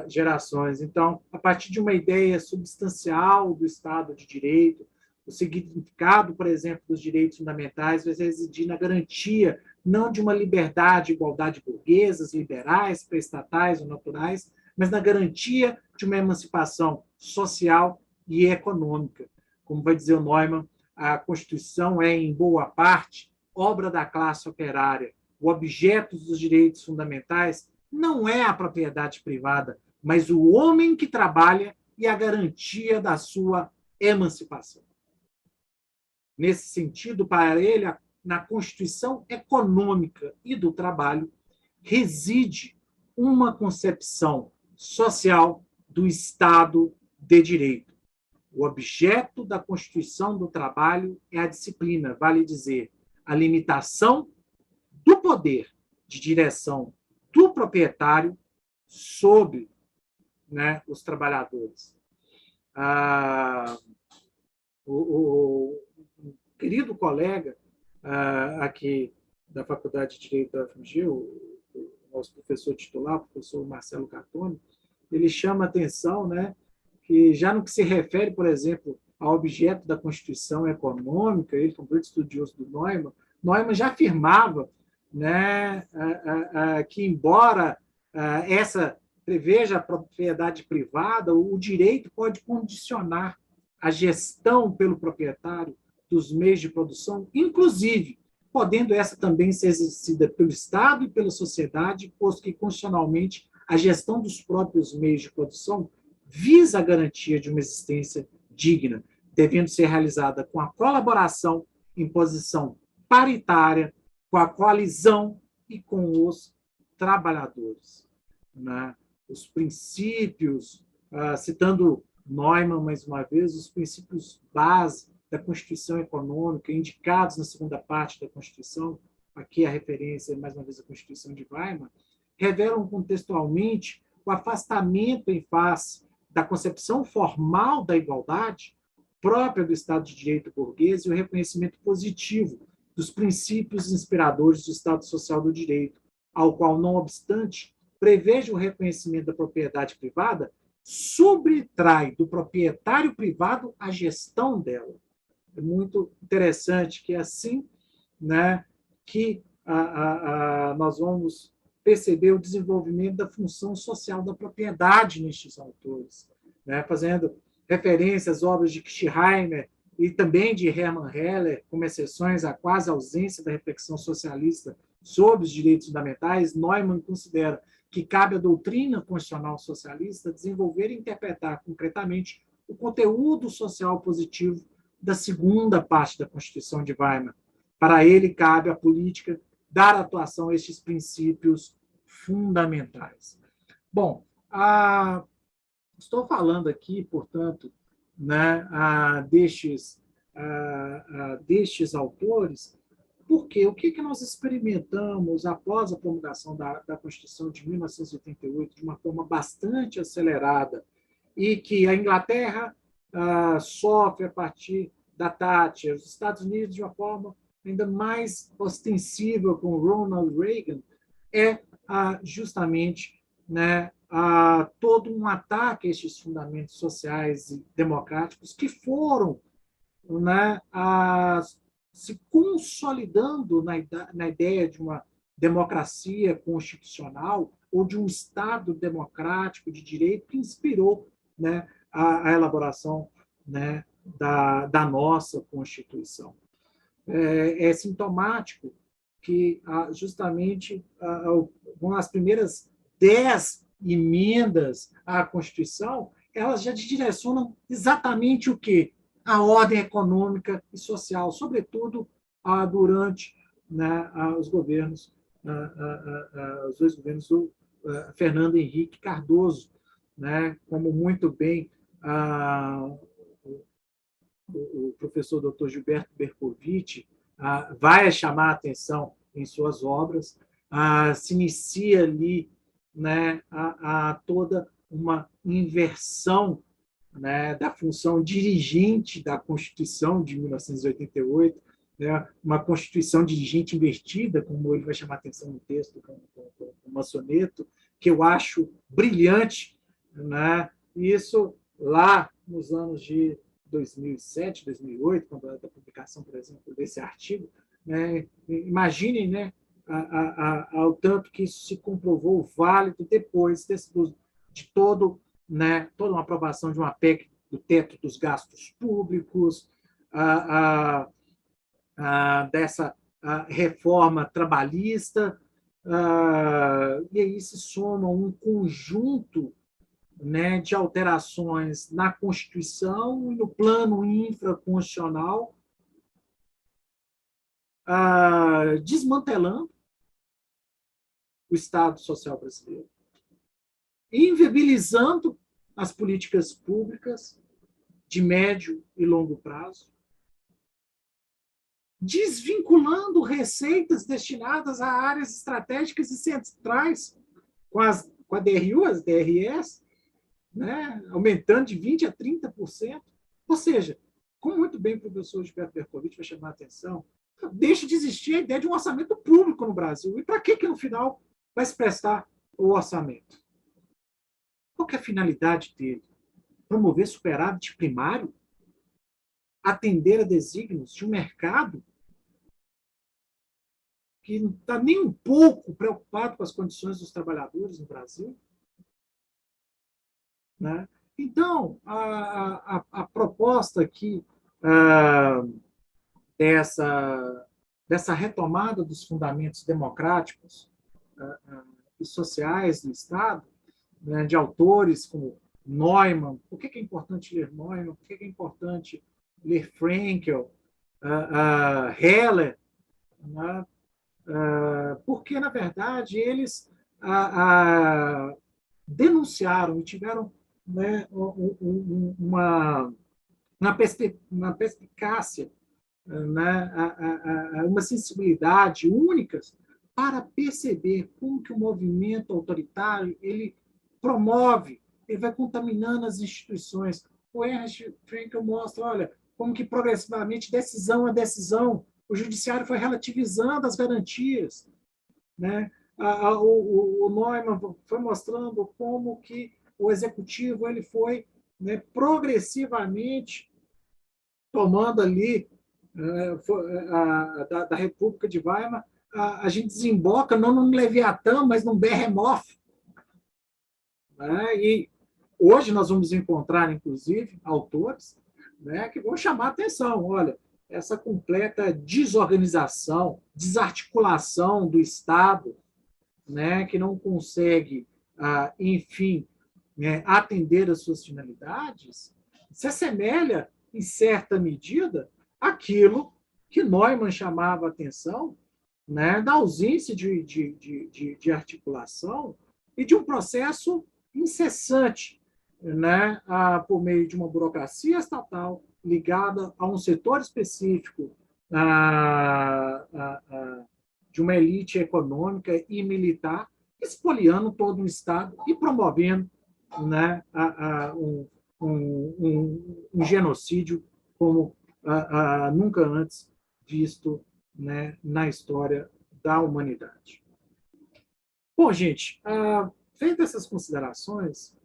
gerações. Então, a partir de uma ideia substancial do Estado de Direito, o significado, por exemplo, dos direitos fundamentais vai residir na garantia não de uma liberdade e igualdade burguesas, liberais, pré-estatais ou naturais, mas na garantia de uma emancipação social e econômica. Como vai dizer o Neumann, a Constituição é, em boa parte, obra da classe operária. O objeto dos direitos fundamentais não é a propriedade privada, mas o homem que trabalha e a garantia da sua emancipação. Nesse sentido, para ele, na Constituição econômica e do trabalho, reside uma concepção social do Estado de Direito. O objeto da Constituição do trabalho é a disciplina, vale dizer, a limitação do poder de direção do proprietário sobre, né, os trabalhadores. O querido colega aqui da Faculdade de Direito da UFMG, o nosso professor titular, o professor Marcelo Catoni, ele chama a atenção, né, que já no que se refere, por exemplo, ao objeto da Constituição econômica, ele foi um grande estudioso do Neumann, Neumann já afirmava, né, que, embora essa preveja a propriedade privada, o direito pode condicionar a gestão pelo proprietário dos meios de produção, inclusive podendo essa também ser exercida pelo Estado e pela sociedade, posto que, constitucionalmente, a gestão dos próprios meios de produção visa a garantia de uma existência digna, devendo ser realizada com a colaboração em posição paritária, com a coalizão e com os trabalhadores. Né? Os princípios, citando Neumann mais uma vez, os princípios base da Constituição Econômica, indicados na segunda parte da Constituição, aqui a referência, mais uma vez, à Constituição de Weimar, revelam contextualmente o afastamento em face da concepção formal da igualdade própria do Estado de Direito burguês e o reconhecimento positivo dos princípios inspiradores do Estado Social do Direito, ao qual, não obstante, preveja o reconhecimento da propriedade privada, subtrai do proprietário privado a gestão dela. É muito interessante que é assim, né, que nós vamos perceber o desenvolvimento da função social da propriedade nestes autores, né, fazendo referência às obras de Schirheimer e também de Hermann Heller, como exceções à quase ausência da reflexão socialista sobre os direitos fundamentais. Neumann considera que cabe à doutrina constitucional socialista desenvolver e interpretar concretamente o conteúdo social positivo da segunda parte da Constituição de Weimar. Para ele, cabe à política dar atuação a estes princípios fundamentais. Bom, estou falando aqui, portanto, né, destes autores, porque o que nós experimentamos após a promulgação da Constituição de 1988 de uma forma bastante acelerada e que a Inglaterra sofre a partir da Thatcher, os Estados Unidos de uma forma ainda mais ostensiva com Ronald Reagan, é justamente, né, todo um ataque a estes fundamentos sociais e democráticos que foram, né, se consolidando na ideia de uma democracia constitucional ou de um Estado democrático de direito que inspirou, né, a elaboração, né, da nossa Constituição. É sintomático que justamente as primeiras 10 emendas à Constituição, elas já direcionam exatamente o quê? A ordem econômica e social, sobretudo durante, né, os governos, os dois governos do Fernando Henrique Cardoso, né, como muito bem o professor Dr. Gilberto Bercovitch vai chamar a atenção em suas obras. Se inicia ali, né, toda uma inversão, né, da função dirigente da Constituição de 1988, né, uma Constituição dirigente invertida, como ele vai chamar a atenção no texto, com Massoneto, que eu acho brilhante, né? Isso lá nos anos de 2007, 2008, quando a publicação, por exemplo, desse artigo, né? Imaginem, né, ao tanto que isso se comprovou válido depois de toda uma aprovação de uma PEC do teto dos gastos públicos, dessa reforma trabalhista, e aí se soma um conjunto, né, de alterações na Constituição e no plano infraconstitucional, desmantelando o Estado Social brasileiro, inviabilizando as políticas públicas de médio e longo prazo, desvinculando receitas destinadas a áreas estratégicas e centrais com a DRU, as DRS, né, aumentando de 20% a 30%. Ou seja, como muito bem o professor Gilberto Bercovitch vai chamar a atenção, deixa de existir a ideia de um orçamento público no Brasil. E para que no final vai se prestar o orçamento? Qual que é a finalidade dele? Promover superávit primário? Atender a desígnios de um mercado que não está nem um pouco preocupado com as condições dos trabalhadores no Brasil? Né? Então, a proposta aqui dessa retomada dos fundamentos democráticos e sociais do Estado, né, de autores como Neumann. Por que é importante ler Neumann? Por que é importante ler Frankl, Heller? Né? Porque, na verdade, eles denunciaram e tiveram, né, uma perspicácia, né, uma sensibilidade únicas para perceber como que o movimento autoritário ele promove, ele vai contaminando as instituições. O Ernest Frankl mostra, olha, como que progressivamente, decisão a decisão, o judiciário foi relativizando as garantias, né? O Neumann foi mostrando como que o executivo ele foi, né, progressivamente tomando ali da República de Weimar, a gente desemboca não num Leviatã, mas num Behemoth. Né? E hoje nós vamos encontrar, inclusive, autores, né, que vão chamar a atenção. Olha, essa completa desorganização, desarticulação do Estado, né, que não consegue, enfim, né, atender às suas finalidades, se assemelha, em certa medida, àquilo que Neumann chamava a atenção, né, da ausência de articulação e de um processo incessante, né, por meio de uma burocracia estatal ligada a um setor específico, de uma elite econômica e militar, espoliando todo um Estado e promovendo, né, um genocídio como nunca antes visto, né, na história da humanidade. Bom, gente, feitas essas considerações,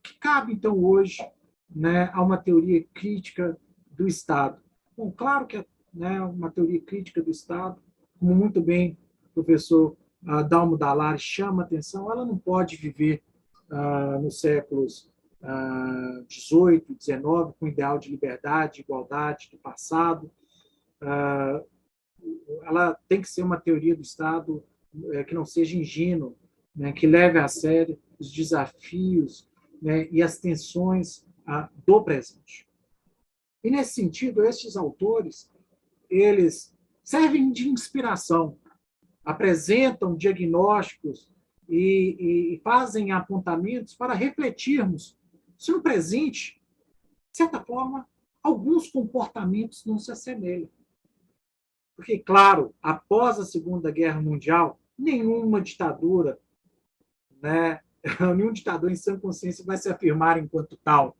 que cabe, então, hoje, né, a uma teoria crítica do Estado? Bom, claro que né, uma teoria crítica do Estado, como muito bem o professor Dalmo Dallari chama a atenção, ela não pode viver nos séculos 18, 19, com o ideal de liberdade, igualdade do passado. ela tem que ser uma teoria do Estado que não seja ingênua, né, que leve a sério os desafios, né, e as tensões do presente. E, nesse sentido, estes autores, eles servem de inspiração, apresentam diagnósticos e fazem apontamentos para refletirmos se no presente, de certa forma, alguns comportamentos não se assemelham. Porque, claro, após a Segunda Guerra Mundial, nenhuma ditadura, né, nenhum ditador em sã consciência vai se afirmar enquanto tal.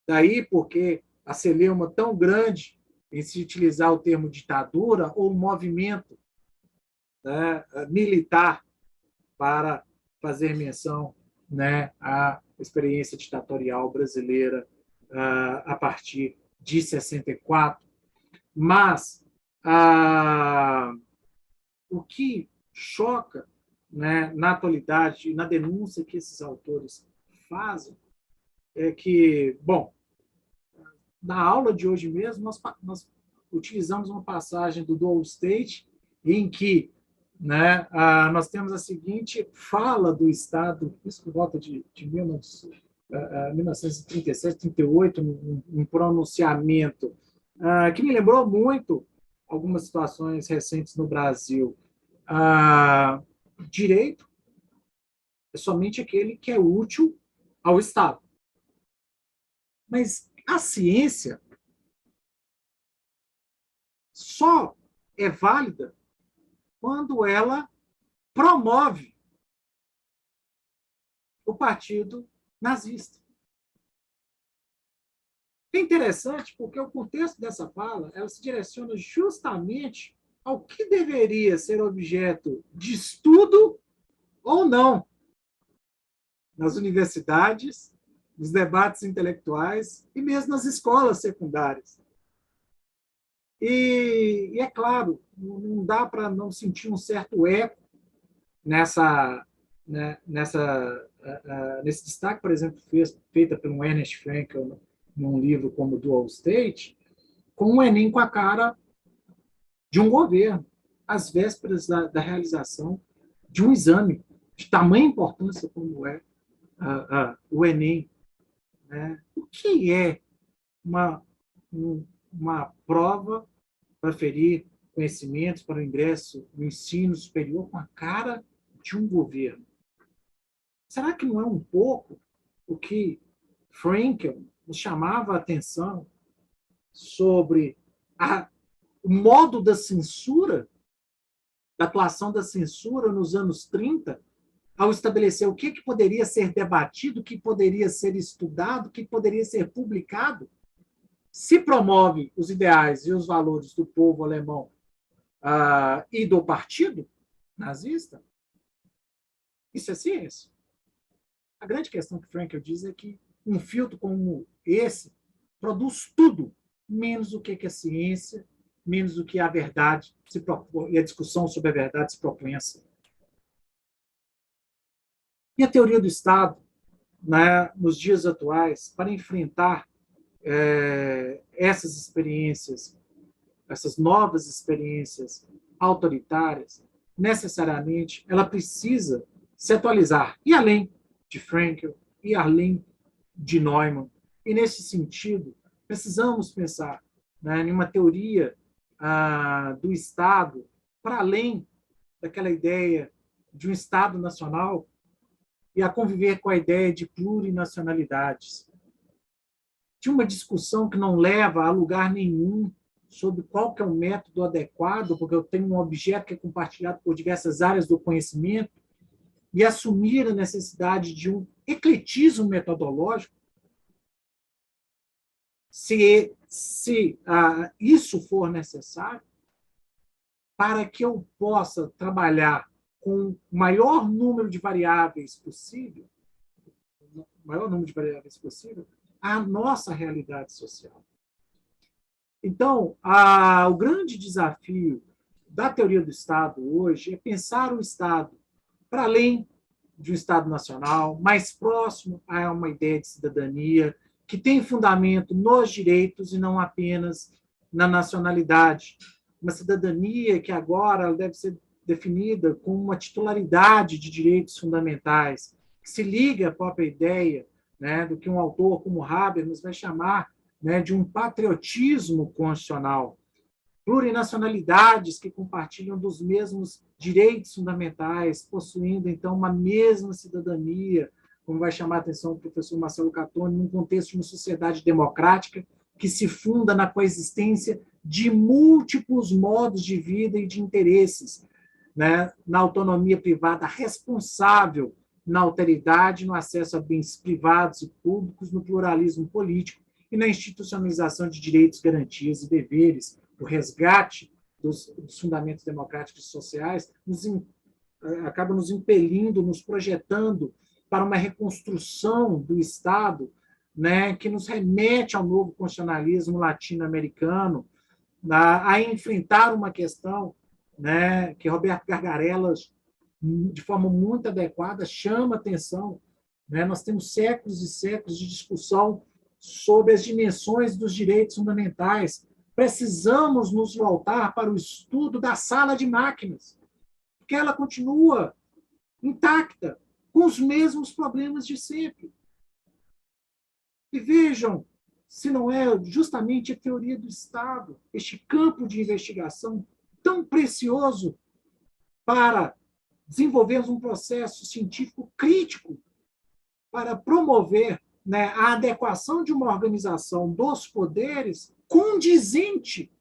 Daí porque a celeuma tão grande em se utilizar o termo ditadura ou movimento, né, militar para fazer menção, né, à experiência ditatorial brasileira a partir de 64. Mas o que choca, né, na atualidade e na denúncia que esses autores fazem é que, bom, na aula de hoje mesmo, nós utilizamos uma passagem do Dual State em que, né, nós temos a seguinte fala do Estado, isso por volta de 1937, 38, um pronunciamento que me lembrou muito algumas situações recentes no Brasil. Direito é somente aquele que é útil ao Estado. Mas a ciência só é válida quando ela promove o partido nazista. É interessante porque o contexto dessa fala ela se direciona justamente ao que deveria ser objeto de estudo ou não nas universidades, nos debates intelectuais e mesmo nas escolas secundárias. E é claro, não dá para não sentir um certo eco nesse destaque, por exemplo, feita pelo Ernest Frankel num livro como Dual State, com o Enem com a cara de um governo, às vésperas da realização de um exame de tamanha importância como é o Enem. Né? O que é uma prova para ferir conhecimentos para o ingresso no ensino superior com a cara de um governo? Será que não é um pouco o que Frankel nos chamava a atenção sobre o modo da censura, da atuação da censura nos anos 30, ao estabelecer o que poderia ser debatido, o que poderia ser estudado, o que poderia ser publicado? Se promove os ideais e os valores do povo alemão e do partido nazista, isso é ciência. A grande questão que Frankel diz é que um filtro como esse produz tudo, menos o que é ciência, menos o que a verdade se propõe, e a discussão sobre a verdade se propõe a ser. E a teoria do Estado, né, nos dias atuais, para enfrentar essas experiências, essas novas experiências autoritárias, necessariamente ela precisa se atualizar, e além de Frankel, e além de Neumann. E, nesse sentido, precisamos pensar, né, em uma teoria do Estado para além daquela ideia de um Estado nacional e a conviver com a ideia de plurinacionalidades, de uma discussão que não leva a lugar nenhum sobre qual que é o método adequado, porque eu tenho um objeto que é compartilhado por diversas áreas do conhecimento, e assumir a necessidade de um ecletismo metodológico, se isso for necessário, para que eu possa trabalhar com o maior número de variáveis possível, a nossa realidade social. Então, o grande desafio da teoria do Estado hoje é pensar o Estado para além de um Estado nacional, mais próximo a uma ideia de cidadania, que tem fundamento nos direitos e não apenas na nacionalidade. uma cidadania que agora deve ser definida como uma titularidade de direitos fundamentais, que se liga à própria ideia, né, do que um autor como Habermas vai chamar, né, de um patriotismo constitucional. Plurinacionalidades que compartilham dos mesmos direitos fundamentais, possuindo, então, uma mesma cidadania, como vai chamar a atenção o professor Marcelo Catoni, num contexto de uma sociedade democrática que se funda na coexistência de múltiplos modos de vida e de interesses, né, na autonomia privada responsável, na alteridade, no acesso a bens privados e públicos, no pluralismo político e na institucionalização de direitos, garantias e deveres, o resgate dos fundamentos democráticos e sociais, acaba nos impelindo, nos projetando para uma reconstrução do Estado, né, que nos remete ao novo constitucionalismo latino-americano, a enfrentar uma questão, né, que Roberto Gargarelas, de forma muito adequada, chama atenção. Né? Nós temos séculos e séculos de discussão sobre as dimensões dos direitos fundamentais. Precisamos nos voltar para o estudo da sala de máquinas, porque ela continua intacta, com os mesmos problemas de sempre. E vejam, se não é justamente a teoria do Estado, este campo de investigação tão precioso para desenvolvermos um processo científico crítico para promover, né, a adequação de uma organização dos poderes condizente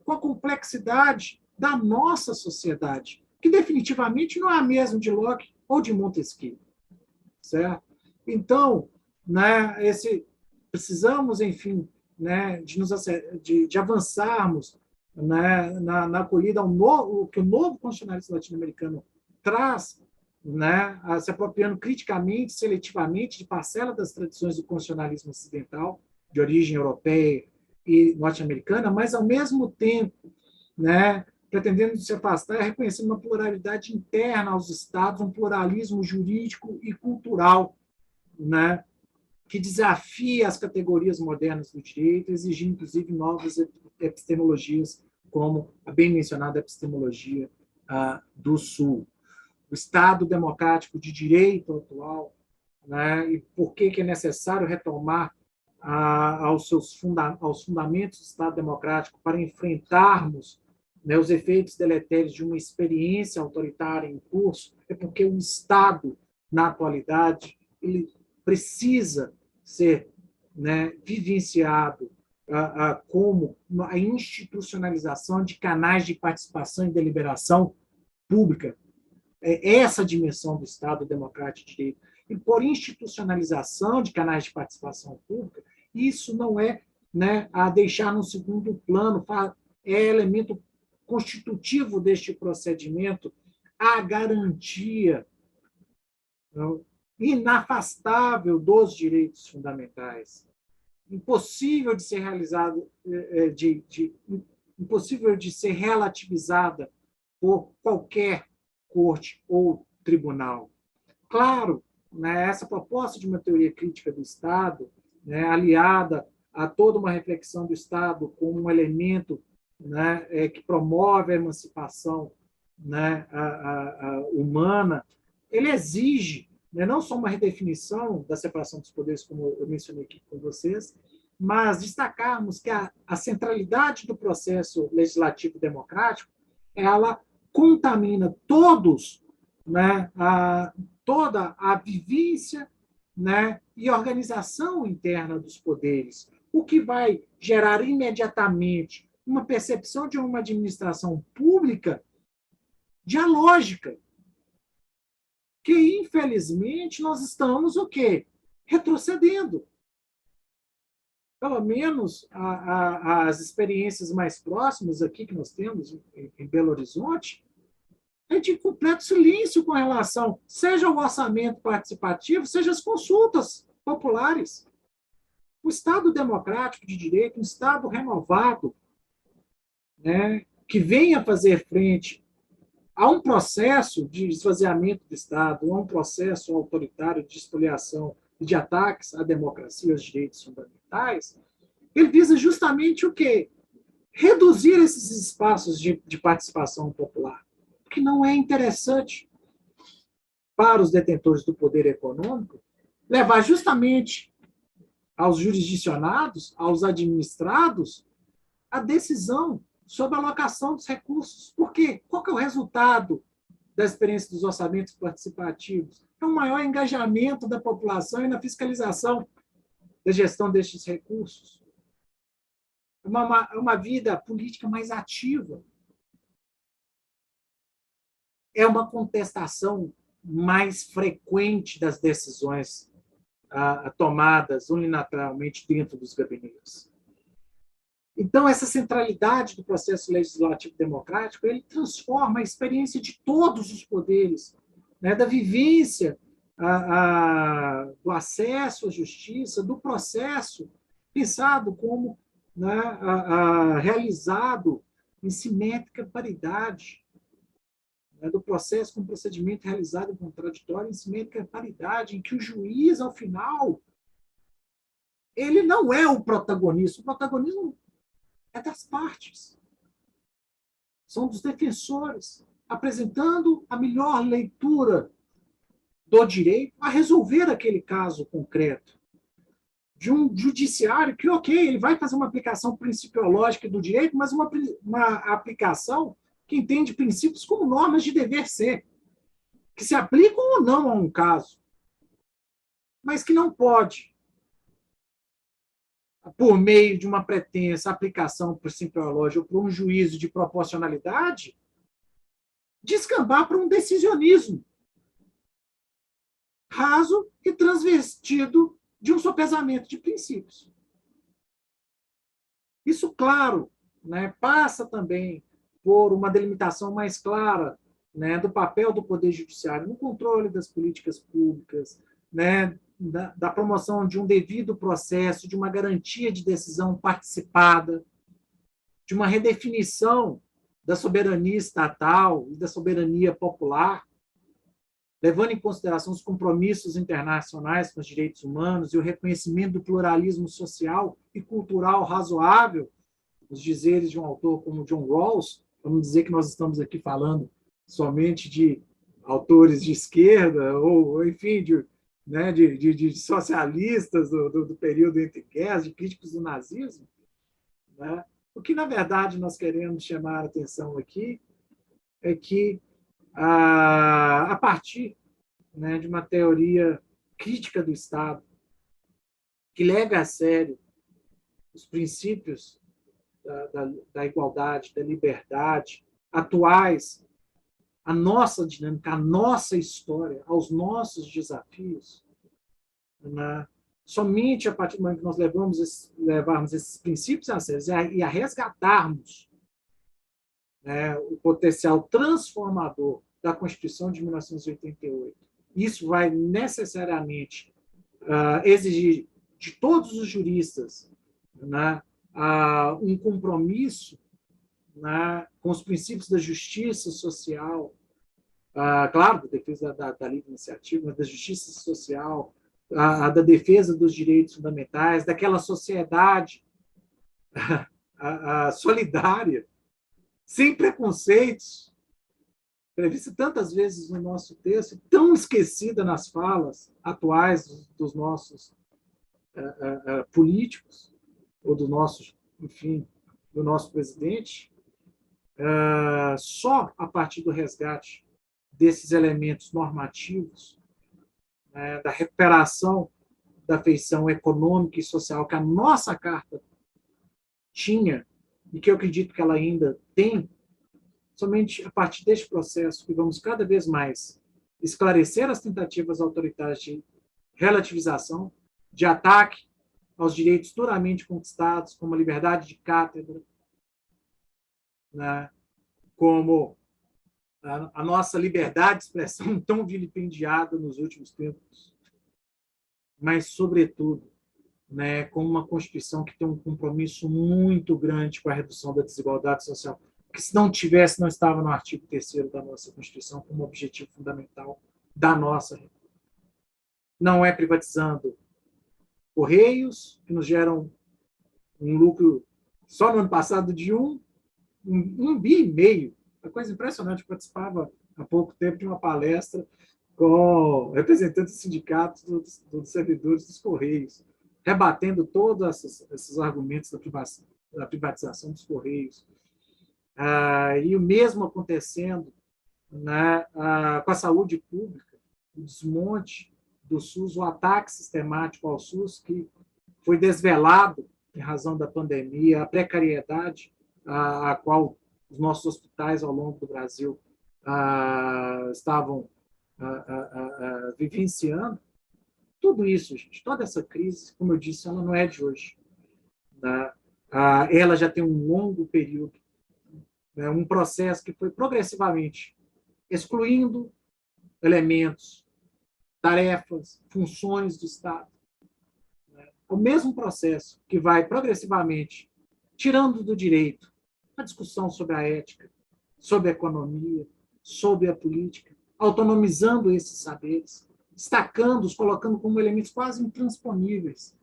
com a complexidade da nossa sociedade, que definitivamente não é a mesma de Locke ou de Montesquieu. Certo? Então, né, precisamos, enfim, né, de avançarmos, né, na acolhida ao que o novo constitucionalismo latino-americano traz, né, se apropriando criticamente, seletivamente de parcela das tradições do constitucionalismo ocidental, de origem europeia e norte-americana, mas, ao mesmo tempo, né, pretendendo se afastar e reconhecendo uma pluralidade interna aos Estados, um pluralismo jurídico e cultural, né, que desafia as categorias modernas do direito, exigindo, inclusive, novas epistemologias, como a bem mencionada epistemologia do Sul. O Estado democrático de direito atual, né, e por que é necessário retomar aos fundamentos do Estado democrático para enfrentarmos, né, os efeitos deletérios de uma experiência autoritária em curso, é porque o Estado, na atualidade, ele precisa ser, né, vivenciado como a institucionalização de canais de participação e deliberação pública. É essa dimensão do Estado democrático de direito. E por institucionalização de canais de participação pública, isso não é, né, a deixar no segundo plano, é elemento constitutivo deste procedimento a garantia, não, inafastável dos direitos fundamentais, impossível de ser realizado, impossível de ser relativizada por qualquer corte ou tribunal. Claro, né, essa proposta de uma teoria crítica do Estado, né, aliada a toda uma reflexão do Estado como um elemento, né, que promove a emancipação, né, humana, ele exige, né, não só uma redefinição da separação dos poderes, como eu mencionei aqui com vocês, mas destacarmos que a centralidade do processo legislativo democrático, ela contamina todos, né, toda a vivência, né, e organização interna dos poderes, o que vai gerar imediatamente uma percepção de uma administração pública dialógica, que, infelizmente, nós estamos o quê? Retrocedendo. Pelo menos as experiências mais próximas aqui que nós temos em Belo Horizonte, é de completo silêncio com relação, seja o orçamento participativo, seja as consultas populares. O Estado democrático de direito, um Estado renovado, né, que venha fazer frente a um processo de esvaziamento do Estado, a um processo autoritário de espoliação e de ataques à democracia e aos direitos fundamentais, ele visa justamente o quê? reduzir esses espaços de participação popular, que não é interessante para os detentores do poder econômico levar justamente aos jurisdicionados, aos administrados, a decisão sobre a alocação dos recursos. Por quê? Qual que é o resultado da experiência dos orçamentos participativos? É um maior engajamento da população e na fiscalização da gestão destes recursos. É uma vida política mais ativa. É uma contestação mais frequente das decisões tomadas unilateralmente dentro dos gabinetes. Então, essa centralidade do processo legislativo democrático, ele transforma a experiência de todos os poderes, né, da vivência, do acesso à justiça, do processo pensado como, né, realizado em simétrica paridade, né, do processo com procedimento realizado em contraditório em simétrica paridade, em que o juiz, ao final, ele não é o protagonista. O protagonismo é das partes. São dos defensores, apresentando a melhor leitura do direito a resolver aquele caso concreto. De um judiciário que, ok, ele vai fazer uma aplicação principiológica do direito, mas uma aplicação que entende princípios como normas de dever ser, que se aplicam ou não a um caso, mas que não pode, por meio de uma pretensa aplicação principiológica ou por um juízo de proporcionalidade, descambar para um decisionismo raso e transvestido de um sopesamento de princípios. Isso, claro, né, passa também por uma delimitação mais clara, né, do papel do Poder Judiciário no controle das políticas públicas, né, da promoção de um devido processo, de uma garantia de decisão participada, de uma redefinição da soberania estatal e da soberania popular, levando em consideração os compromissos internacionais com os direitos humanos e o reconhecimento do pluralismo social e cultural razoável, os dizeres de um autor como John Rawls. Vamos dizer que nós estamos aqui falando somente de autores de esquerda, ou enfim, de socialistas do período entre guerras, de críticos do nazismo, né? O que, na verdade, nós queremos chamar a atenção aqui é que, a partir, né, de uma teoria crítica do Estado, que leva a sério os princípios da igualdade, da liberdade, atuais, a nossa dinâmica, a nossa história, aos nossos desafios, né? Somente a partir do momento que nós levarmos esses princípios a sério e a resgatarmos, né, o potencial transformador da Constituição de 1988, isso vai necessariamente exigir de todos os juristas, né, um compromisso, né, com os princípios da justiça social, claro, da defesa da livre iniciativa, mas da justiça social, da defesa dos direitos fundamentais, daquela sociedade solidária, sem preconceitos, prevista tantas vezes no nosso texto, tão esquecida nas falas atuais dos nossos políticos, ou do nosso, enfim, do nosso presidente. Só a partir do resgate desses elementos normativos, da recuperação da feição econômica e social que a nossa Carta tinha, e que eu acredito que ela ainda tem, somente a partir deste processo que vamos cada vez mais esclarecer as tentativas autoritárias de relativização, de ataque aos direitos duramente conquistados, como a liberdade de cátedra, né, como a nossa liberdade de expressão tão vilipendiada nos últimos tempos, mas, sobretudo, né, como uma Constituição que tem um compromisso muito grande com a redução da desigualdade social, porque se não tivesse, não estava no artigo 3º da nossa Constituição como objetivo fundamental da nossa República. Não é privatizando Correios, que nos geram um lucro só no ano passado de 1,5 bi. Uma coisa impressionante. Eu participava há pouco tempo de uma palestra com representantes dos sindicatos dos servidores dos Correios, rebatendo todos esses argumentos da privatização dos Correios. E o mesmo acontecendo, né, com a saúde pública, o desmonte do SUS, o ataque sistemático ao SUS, que foi desvelado em razão da pandemia, a precariedade a qual os nossos hospitais ao longo do Brasil estavam vivenciando. Tudo isso, gente, toda essa crise, como eu disse, ela não é de hoje. Né? Ela já tem um longo período, né? Um processo que foi progressivamente excluindo elementos, tarefas, funções do Estado. O mesmo processo que vai progressivamente tirando do direito a discussão sobre a ética, sobre a economia, sobre a política, autonomizando esses saberes, destacando-os, colocando como elementos quase intransponíveis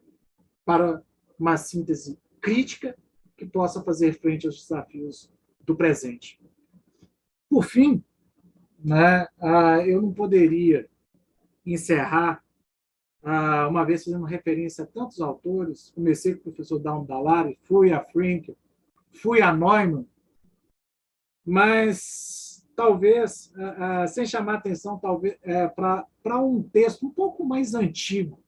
para uma síntese crítica que possa fazer frente aos desafios do presente. Por fim, né, eu não poderia encerrar, uma vez fazendo referência a tantos autores, comecei com o professor Down Dallari, fui a Frankl, fui a Neumann, mas talvez, sem chamar atenção talvez para um texto um pouco mais antigo,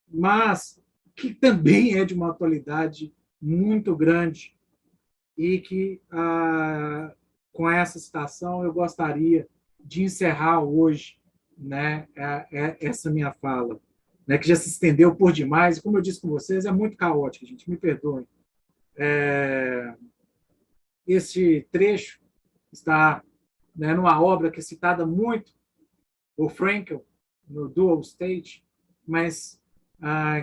mas que também é de uma atualidade muito grande e que, com essa citação, eu gostaria de encerrar hoje, né, essa minha fala, né, que já se estendeu por demais, e como eu disse com vocês, é muito caótica, gente, me perdoem. Esse trecho está, né, numa obra que é citada muito por Frankl, no Dual State, mas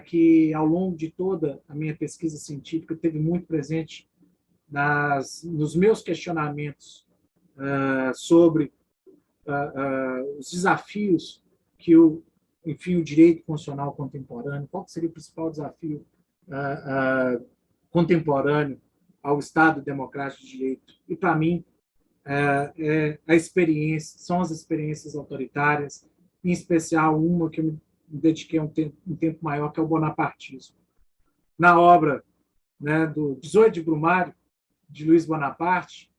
que, ao longo de toda a minha pesquisa científica, teve muito presente nos meus questionamentos sobre os desafios que o direito constitucional contemporâneo, qual seria o principal desafio contemporâneo ao Estado democrático de direito. E, para mim, são as experiências autoritárias, em especial uma que eu me dediquei um tempo maior, que é o bonapartismo. Na obra, né, do 18 de Brumário, de Luiz Bonaparte,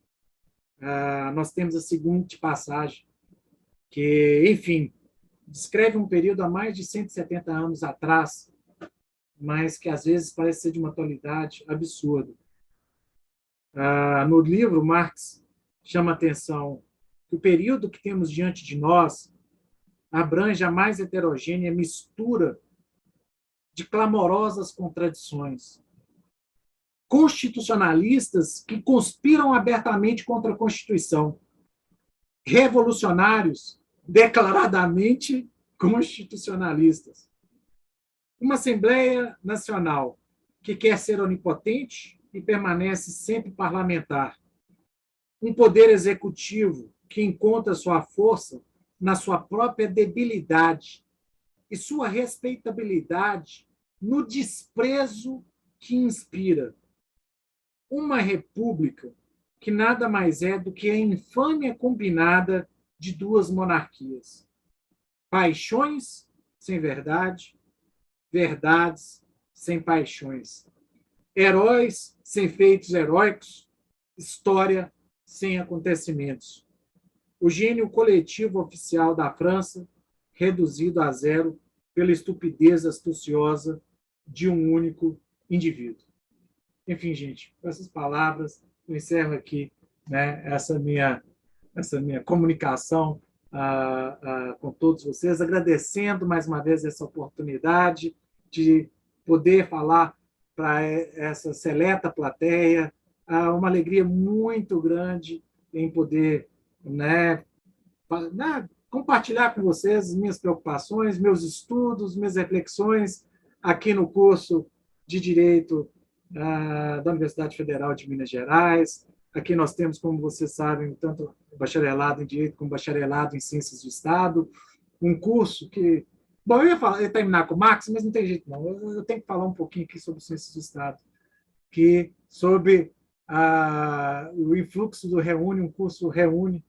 nós temos a seguinte passagem, que, enfim, descreve um período há mais de 170 anos atrás, mas que às vezes parece ser de uma atualidade absurda. No livro, Marx chama a atenção que o período que temos diante de nós abrange a mais heterogênea mistura de clamorosas contradições. Constitucionalistas que conspiram abertamente contra a Constituição. Revolucionários declaradamente constitucionalistas. Uma Assembleia Nacional que quer ser onipotente e permanece sempre parlamentar. Um poder executivo que encontra sua força na sua própria debilidade e sua respeitabilidade no desprezo que inspira. Uma república que nada mais é do que a infâmia combinada de duas monarquias. Paixões sem verdade, verdades sem paixões. Heróis sem feitos heróicos, história sem acontecimentos. O gênio coletivo oficial da França, reduzido a zero pela estupidez astuciosa de um único indivíduo. Enfim, gente, com essas palavras, eu encerro aqui, né, essa minha comunicação com todos vocês, agradecendo mais uma vez essa oportunidade de poder falar para essa seleta plateia, uma alegria muito grande em poder, né, compartilhar com vocês as minhas preocupações, meus estudos, minhas reflexões aqui no curso de Direito da Universidade Federal de Minas Gerais. Aqui nós temos, como vocês sabem, tanto bacharelado em Direito como bacharelado em Ciências do Estado, um curso que... Bom, eu ia terminar com o Marx, mas não tem jeito não. Eu tenho que falar um pouquinho aqui sobre Ciências do Estado, que sobre o influxo do Reúne, um curso Reúne,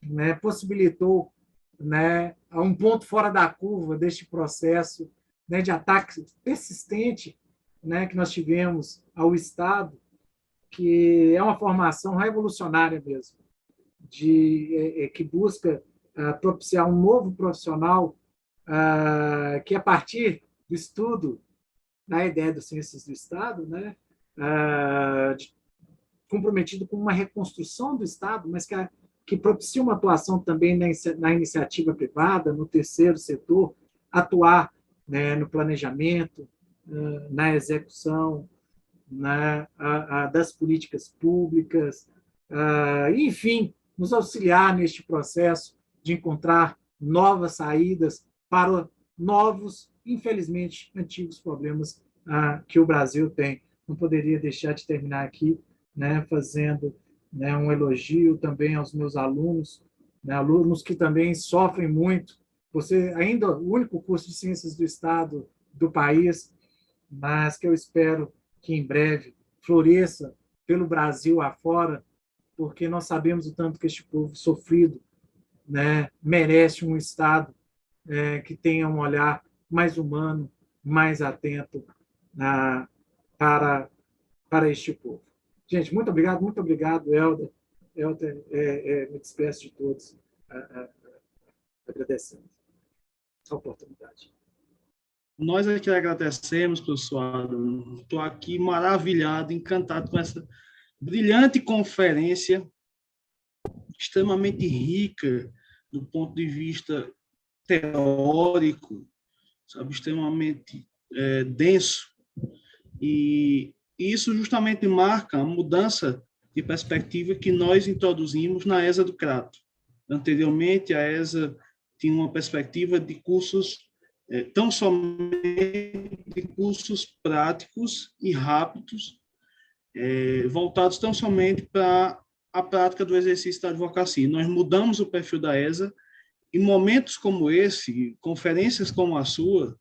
né, possibilitou, né, um ponto fora da curva deste processo, né, de ataque persistente, né, que nós tivemos ao Estado, que é uma formação revolucionária mesmo, que busca propiciar um novo profissional que, a partir do estudo da ideia das ciências do Estado, né, comprometido com uma reconstrução do Estado, mas que propicia uma atuação também na iniciativa privada, no terceiro setor, atuar, né, no planejamento, na execução, das políticas públicas, enfim, nos auxiliar neste processo de encontrar novas saídas para novos, infelizmente, antigos problemas que o Brasil tem. Não poderia deixar de terminar aqui, né, fazendo, né, um elogio também aos meus alunos, né, alunos que também sofrem muito. Você ainda o único curso de ciências do Estado do país, mas que eu espero que em breve floresça pelo Brasil afora, porque nós sabemos o tanto que este povo sofrido, né, merece um Estado que tenha um olhar mais humano, mais atento para, para este povo. Gente, muito obrigado, Helder. Helder, me despeço de todos, agradecendo a oportunidade. Nós é que agradecemos, professor Adam. Estou aqui maravilhado, encantado com essa brilhante conferência, extremamente rica do ponto de vista teórico, sabe, extremamente denso. E isso justamente marca a mudança de perspectiva que nós introduzimos na ESA do Crato. Anteriormente, a ESA tinha uma perspectiva de cursos tão somente cursos práticos e rápidos, voltados tão somente para a prática do exercício da advocacia. Nós mudamos o perfil da ESA e momentos como esse, conferências como a sua,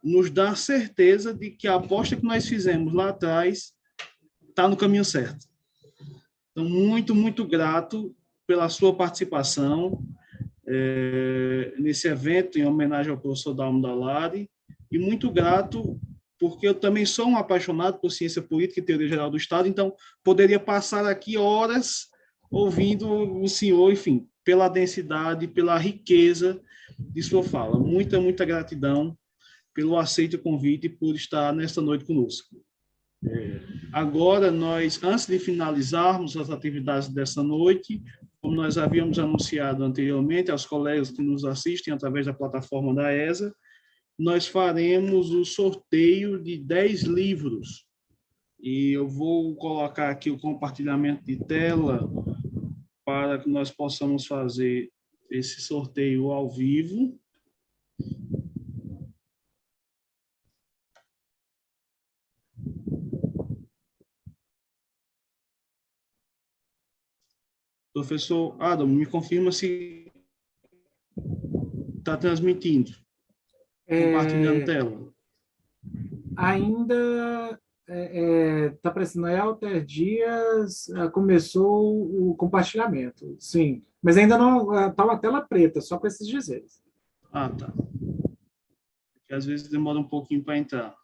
nos dá certeza de que a aposta que nós fizemos lá atrás está no caminho certo. Então, muito, muito grato pela sua participação nesse evento em homenagem ao professor Dalmo Dallari, e muito grato porque eu também sou um apaixonado por ciência política e teoria geral do Estado, então poderia passar aqui horas ouvindo o senhor, enfim, pela densidade, pela riqueza de sua fala. Muita, muita gratidão pelo aceito convite e por estar nesta noite conosco. Agora, antes de finalizarmos as atividades dessa noite, como nós havíamos anunciado anteriormente aos colegas que nos assistem através da plataforma da ESA, nós faremos o sorteio de 10 livros. E eu vou colocar aqui o compartilhamento de tela para que nós possamos fazer esse sorteio ao vivo. Professor Adam, me confirma se está transmitindo. Compartilhando tela. Ainda está aparecendo Helder Dias, começou o compartilhamento, sim. Mas ainda não está uma tela preta, só com esses dizeres. Ah, tá. Porque às vezes demora um pouquinho para entrar.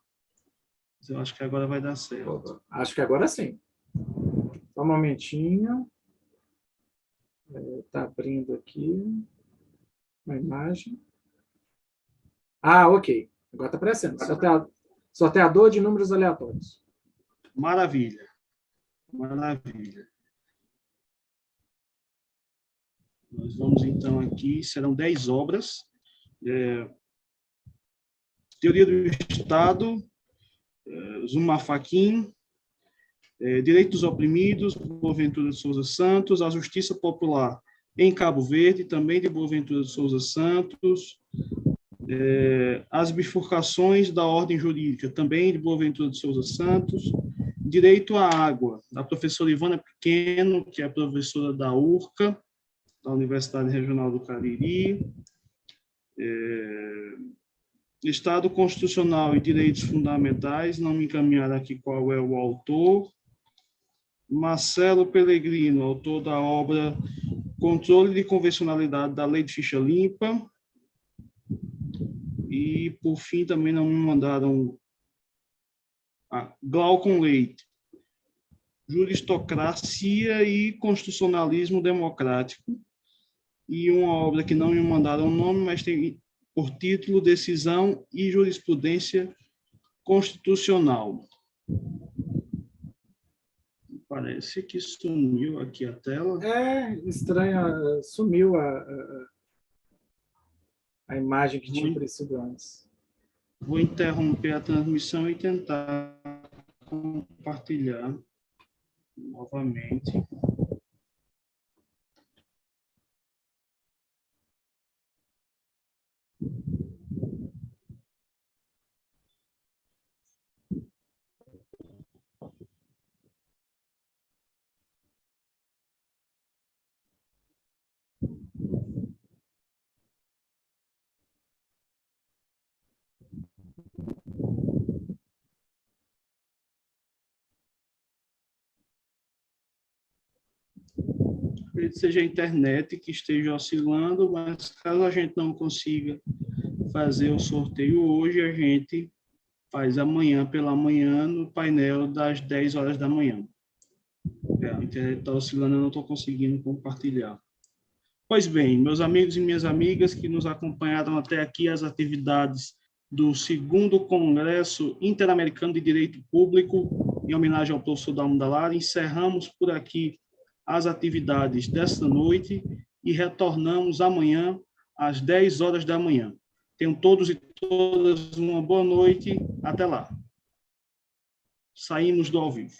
Mas eu acho que agora vai dar certo. Acho que agora sim. Só um momentinho. Está abrindo aqui uma imagem. Ah, ok. Agora está aparecendo. Sorteador de números aleatórios. Maravilha. Maravilha. Nós vamos, então, aqui, serão 10 obras. Teoria do Estado, Zuma Fachin, Direito dos Oprimidos, Boaventura de Souza Santos, A Justiça Popular em Cabo Verde, também de Boaventura de Souza Santos, As Bifurcações da Ordem Jurídica, também de Boaventura de Souza Santos, Direito à Água, da professora Ivana Pequeno, que é professora da URCA, da Universidade Regional do Cariri, Estado Constitucional e Direitos Fundamentais, não me encaminharam aqui qual é o autor. Marcelo Pellegrino, autor da obra Controle de Convencionalidade da Lei de Ficha Limpa. E, por fim, também não me mandaram Glaucon Leite, Juristocracia e Constitucionalismo Democrático. E uma obra que não me mandaram o nome, mas tem por título Decisão e Jurisprudência Constitucional. Parece que sumiu aqui a tela. É estranho, sumiu a imagem que tinha aparecido antes. Vou interromper a transmissão e tentar compartilhar novamente. Acredito que seja a internet que esteja oscilando, mas caso a gente não consiga fazer o sorteio hoje, a gente faz amanhã pela manhã no painel das 10 horas da manhã. A internet está oscilando, eu não estou conseguindo compartilhar. Pois bem, meus amigos e minhas amigas que nos acompanharam até aqui as atividades do 2º Congresso Interamericano de Direito Público, em homenagem ao professor Dalmo Dallari, encerramos por aqui as atividades desta noite e retornamos amanhã às 10 horas da manhã. Tenham todos e todas uma boa noite. Até lá. Saímos do ao vivo.